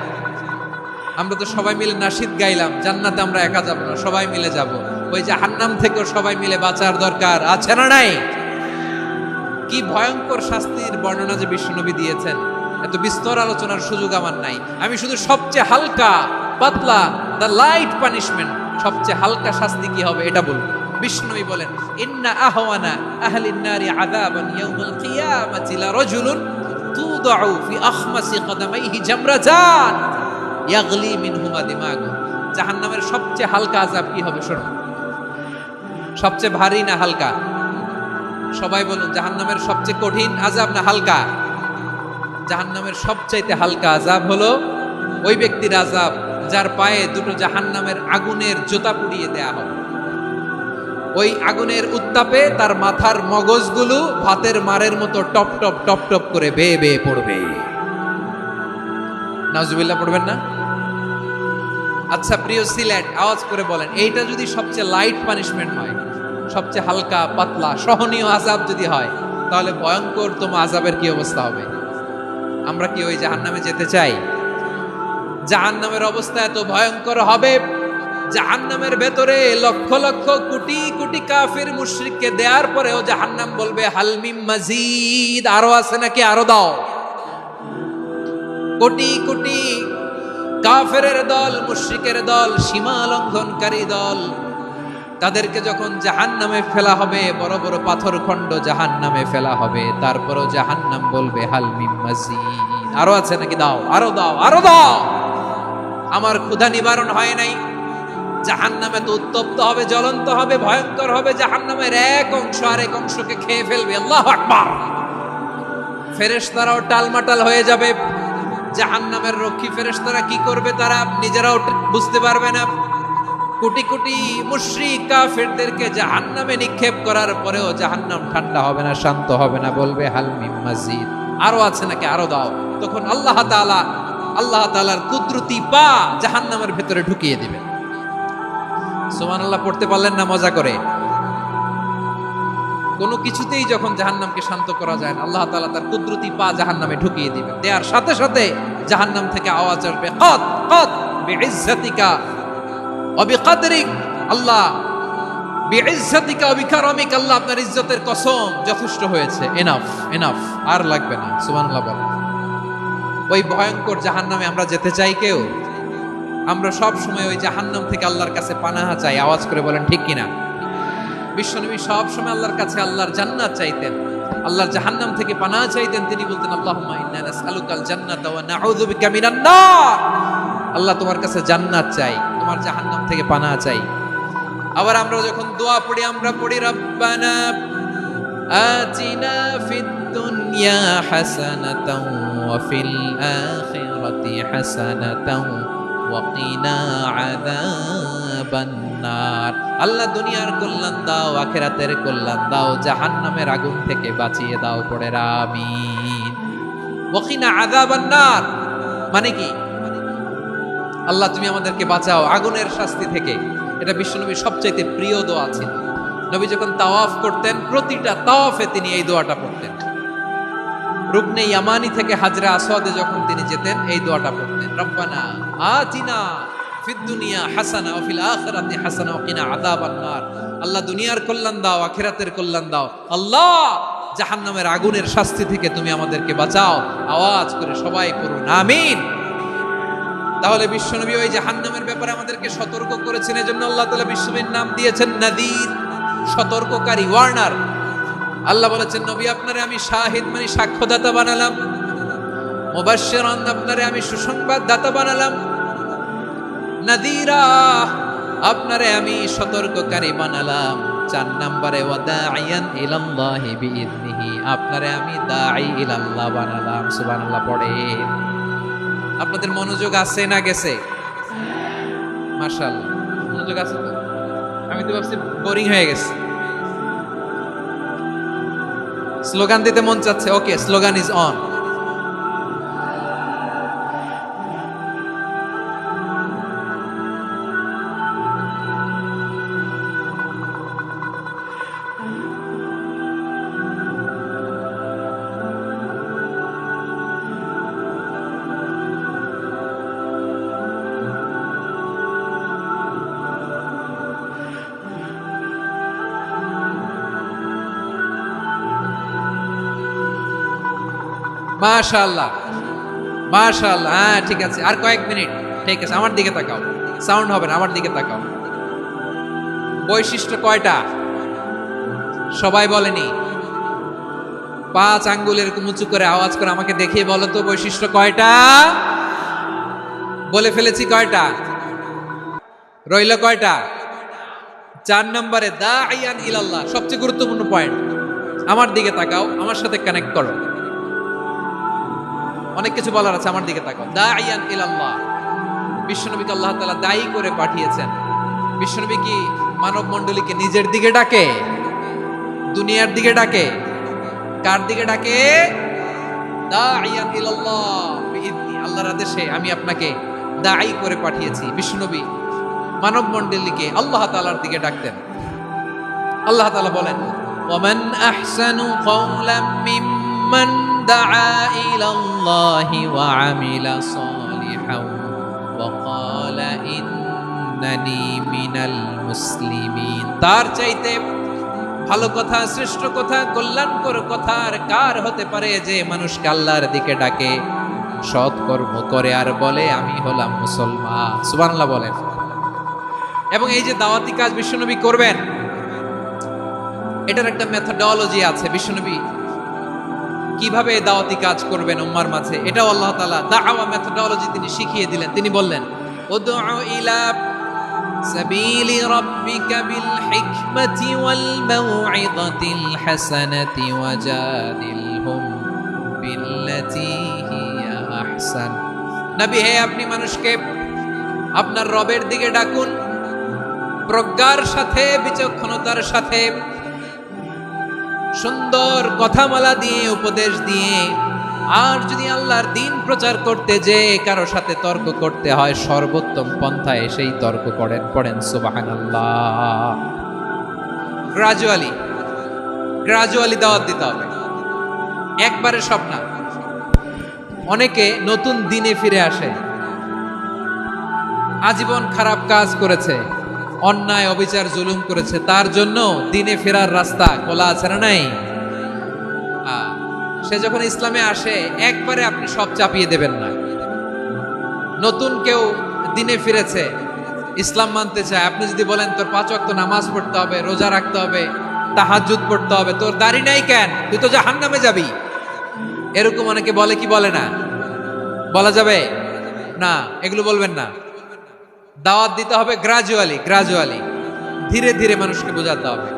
আমরা তো সবাই মিলে নাশিদ গাইলাম, জান্নাতে আমরা একা যাব না, সবাই মিলে যাব। ওই জাহান্নাম থেকেও সবাই মিলে বাঁচার দরকার আছে না নাই? কি ভয়ঙ্কর শাস্তির বর্ণনা যে বিশ্বনবী দিয়েছেন, এত বিস্তর আলোচনার সুযোগ আমার নাই। আমি শুধু সবচেয়ে হালকা পাতলা, দ্য লাইট পানিশমেন্ট, সবচেয়ে হালকা শাস্তি কি হবে এটা বলবো। বিশ্বনবী বলেন, ইন্না আহওয়ানা আহলিন নারি আযাবান ইয়াউমাল কিয়ামাতি লা রাজুলুন তুদাউ ফি আখমাসি কদামাইহি জামরাতান ইয়াগলি মিনহুমা দিমাগু। জাহান্নামের সবচেয়ে হালকা আযাব কি হবে শোনো। সবচেয়ে ভারী না হালকা? সবাই বলুন, জাহান্নামের সবচেয়ে কঠিন আযাব না হালকা? জাহান্নামের সবচাইতে হালকা আযাব হলো ওই ব্যক্তির আযাব যার পায়ে দুটো জাহান্নামের আগুনের জুতা পুড়িয়ে দেয়া হবে। ওই আগুনের উত্তাপে তার মাথার মগজগুলো ভাতের মারের মতো টপ টপ টপ টপ করে বেয়ে বেয়ে পড়বে। নাউজুবিল্লাহ পড়বেন না? আচ্ছা প্রিয় সিলেট, আওয়াজ করে বলেন, এইটা যদি সবচেয়ে লাইট পানিশমেন্ট হয়, সবচেয়ে হালকা পাতলা সহনীয় আযাব যদি হয়, তাহলে ভয়ঙ্কর তোমা আযাবের কি অবস্থা হবে? আমরা কি ওই জাহান্নামে যেতে চাই? জাহান্নামের অবস্থা এত ভয়ঙ্কর হবে, জাহান্নামের ভেতরে লক্ষ লক্ষ কোটি কোটি কাফির মুশরিককে দেওয়ার পরেও জাহান্নাম বলবে হাল মিম মাজিদ, আরো আছে নাকি, আরো দাও। কোটি কোটি কাফেরের দল, মুশরিকের দল, সীমা লঙ্ঘনকারী দল, তাদেরকে যখন জাহান্নামে ফেলা হবে, বড় বড় পাথর খণ্ড জাহান্নামে ফেলা হবে, তারপরও জাহান্নাম বলবে হাল মিম মাজিদ, আরো আছে নাকি, দাও, আরো দাও, আরো দাও। আমার ক্ষুধা নিবারণ হয় নাই। জাহান্নামে তো উত্তপ্ত হবে, জ্বলন্ত হবে, ভয়ঙ্কর হবে। জাহান্নামের এক অংশ আরেক অংশকে খেয়ে ফেলবে। আল্লাহু আকবার। ফেরেশতারাও টালমাটাল হয়ে যাবে। জাহান্নামের রক্ষী ফেরেশতারা কি করবে তারা নিজেরাও বুঝতে পারবে না। কোটি কোটি মুশরিক কাফেরদেরকে জাহান্নামে নিক্ষেপ করার পরেও জাহান্নাম ঠান্ডা হবে না, শান্ত হবে না, বলবে হাল মিম মাজিদ, আরো আছে নাকি, আরো দাও। তখন আল্লাহ তাআলার কুদরতি পা জাহান্নামের ভেতরে ঢুকিয়ে দিবেন। সুবহানাল্লাহ পড়তে পারলেন না মজা করে? কোনো কিছুতেই যখন জাহান্নামকে শান্ত করা যায় না, আল্লাহ তাআলা তার কুদরতি পা জাহান্নামে ঢুকিয়ে দিবেন। দেওয়ার সাথে সাথে জাহান্নাম থেকে আওয়াজ আসবে, কদ কদ বিইজ্জাতিকা ওয়া বিকদরিক, আল্লাহ বিইজ্জাতিকা ওয়া বিকারামিক, আল্লাহ আপনার ইজ্জতের কসম, যথেষ্ট হয়েছে, এনাফ এনাফ, আর লাগবে না। সুবহানাল্লাহ বলেন। ওই ভয়ঙ্কর জাহান্নামে আমরা যেতে চাই কেউ? আমরা সব সময় ওই জাহান্নাম থেকে আল্লাহর কাছে পানাহা চাই। আওয়াজ করে বলেন ঠিক কিনা? বিশ্বনবী সব সময় আল্লাহর কাছে আল্লাহর জান্নাত চাইতেন, আল্লাহর জাহান্নাম থেকে পানাহা চাইতেন। তিনি বলতেন, আল্লাহুম্মা ইন্না নাসআলুকাল জান্নাতা ওয়া নাউযু বিকা মিনান নার। আল্লাহ তোমার কাছে জান্নাত চাই, তোমার জাহান্নাম থেকে পানাহা চাই। আবার আমরা যখন দোয়া পড়ি, আমরা পড়ি রব্বানা আতিনা ফিদ দুনিয়া হাসানাতাও ওয়া ফিল আখিরাতি হাসানাতাও ওয়া কিনা আযাবান নার। আল্লাহ দুনিয়ার কল্যাণ দাও, আখিরাতের কল্যাণ দাও, জাহান্নামের আগুন থেকে বাঁচিয়ে দাও, পড়ে আমিন। ওয়া কিনা আযাবান নার মানে কি? আল্লাহ তুমি আমাদেরকে বাঁচাও আগুনের শাস্তি থেকে। এটা বিশ্বনবীর সবচাইতে প্রিয় দোয়া ছিল। নবী যখন তাওয়াফ করতেন, প্রতিটা তাওয়াফে তিনি এই দোয়াটা পড়তেন। রুকনে ইয়ামানি থেকে হাজরা আসওয়াদে যখন তিনি যেতেন, এই দোয়াটা পড়তেন, রব্বানা আতিনা ফিদ দুনিয়া হাসানা ওয়া ফিল আখিরাতি হাসানা ওয়া কিনা আযাবান নার। আল্লাহ দুনিয়ার কল্যাণ দাও, আখিরাতের কল্যাণ দাও। আল্লাহ জাহান্নামের আগুনের শাস্তি থেকে তুমি আমাদেরকে বাঁচাও। আওয়াজ করে সবাই পড়ুন আমিন। তাহলে বিশ্বনবী ওই জাহান্নামের ব্যাপারে আমাদেরকে সতর্ক করেছেন। এজন্য আল্লাহ তাআলা বিশ্বনবীর নাম দিয়েছেন নাযীর, সতর্ককারী, ওয়ার্নার। আল্লাহ বলেছেন, নবী আপনারে আমি শাহিদ মানে সাক্ষ্যদাতা বানালাম, মুবাশশিরান আপনারে আমি সুসংবাদ দাতা বানালাম, নাযীরা আপনারে আমি সতর্ককারী বানালাম। 4 নম্বরে ওয়া দাঈয়ান ইলাল্লাহি বিইذনিহি, আপনারে আমি দাঈ ইলাল্লাহ বানালাম। সুবহানাল্লাহ পড়েন। আপনাদের মনোযোগ আছে না গেছে? মাশাআল্লাহ মনোযোগ আছে তো? আমি তো ভাবছি বোরিং হয়ে গেছে। স্লোগান দিতে মন চাচ্ছে, ওকে, স্লোগান ইজ অন। মাশাআল্লাহ, মাশাআল্লাহ। হ্যাঁ, ঠিক আছে, আর কয়েক মিনিট। ঠিক আছে, আমার দিকে তাকাও, সাউন্ড হবে না, আমার দিকে তাকাও। বৈশিষ্ট্য কয়টা সবাই বলেনি? 5 আঙ্গুল এরকম উঁচু করে আওয়াজ করে আমাকে দেখিয়ে বলো তো, বৈশিষ্ট্য কয়টা? বলে ফেলেছি কয়টা? রইল কয়টা? 4 নম্বরে দাঈয়ান ইলাল্লাহ, সবচেয়ে গুরুত্বপূর্ণ পয়েন্ট। আমার দিকে তাকাও, আমার সাথে কানেক্ট করো। অনেক কিছু বলার আছে, আমার দিকে তাকাও। দাঈয়ান ইলাল্লাহ, বিশ্বনবীকে আল্লাহ তাআলা দায়ী করে পাঠিয়েছেন। বিশ্বনবী কি মানব মণ্ডলীকে নিজের দিকে ডাকে? দুনিয়ার দিকে ডাকে? কার দিকে ডাকে? দাঈয়ান ইলাল্লাহ বিইذনি, আল্লাহর আদেশে আমি আপনাকে দায়ী করে পাঠিয়েছি। বিশ্বনবী মানব মণ্ডলীকে আল্লাহ তাআলার দিকে ডাকতেন। আল্লাহ তাআলা বলেন, ওয়ামান আহসানু কাওলাম মিম্মান দাআ ইলাল্লাহি ওয়া আমিলা সালিহান ওয়া ক্বালা ইন্নানি মিনাল মুসলিমিন। তার চাইতে ভালো কথা, শ্রেষ্ঠ কথা, কল্যাণকর কথা আর কার হতে পারে যে মানুষকে আল্লাহর দিকে ডাকে, সৎকর্ম করে আর বলে আমি হলাম মুসলমান। সুবহানাল্লাহ বলেন। এবং এই যে দাওয়াতি কাজ বিশ্বনবী করবেন, এটার একটা মেথডোলজি আছে। বিশ্বনবী কিভাবে দাওয়াতি কাজ করবেন উম্মার মাঝে, এটাও আল্লাহ তাআলা দাওয়া মেথডোলজি তিনি শিখিয়ে দিলেন। তিনি বললেন, উদউ ইলা সাবিলি রাব্বিকা বিল হিকমাতি ওয়াল মাউইযাতিল হাসানাতি ওয়াজাদিলহুম বিল্লাতী হিয়া আহসান। নবী হে, আপনি মানুষকে আপনার রবের দিকে ডাকুন প্রজ্ঞার সাথে, বিচক্ষণতার সাথে, সুন্দর কথামালা দিয়ে, উপদেশ দিয়ে। আর যদি আল্লাহর দ্বীন প্রচার করতে যে কারো সাথে তর্ক করতে হয়, সর্বোত্তম পন্থায় সেই তর্ক পড়েন সুবহানাল্লাহ। গ্রাজুয়ালি দাওয়াত দিতে হবে, একবারে সব না। অনেকে নতুন দিনে ফিরে আসে, আজীবন খারাপ কাজ করেছে, অন্যায় অবিচার জুলুম করেছে, তার জন্য দিনে ফেরার রাস্তা খোলা আছে না নাই? সে যখন ইসলামে আসে একবারে আপনি সব চাপিয়ে দেবেন না। নতুন কেউ দিনে ফিরেছে, ইসলাম মানতে চায়, আপনি যদি বলেন তোর 5 ওয়াক্ত নামাজ পড়তে হবে, রোজা রাখতে হবে, তাহাজ্জুদ পড়তে হবে, তোর দাড়ি নাই কেন, তুই তো জাহান্নামে যাবি, এরকম অনেকে বলে কি বলে না? বলা যাবে না, এগুলো বলবেন না। দাওয়াত দিতে হবে গ্রাজুয়ালি, ধীরে ধীরে মানুষকে বোঝাতে হবে।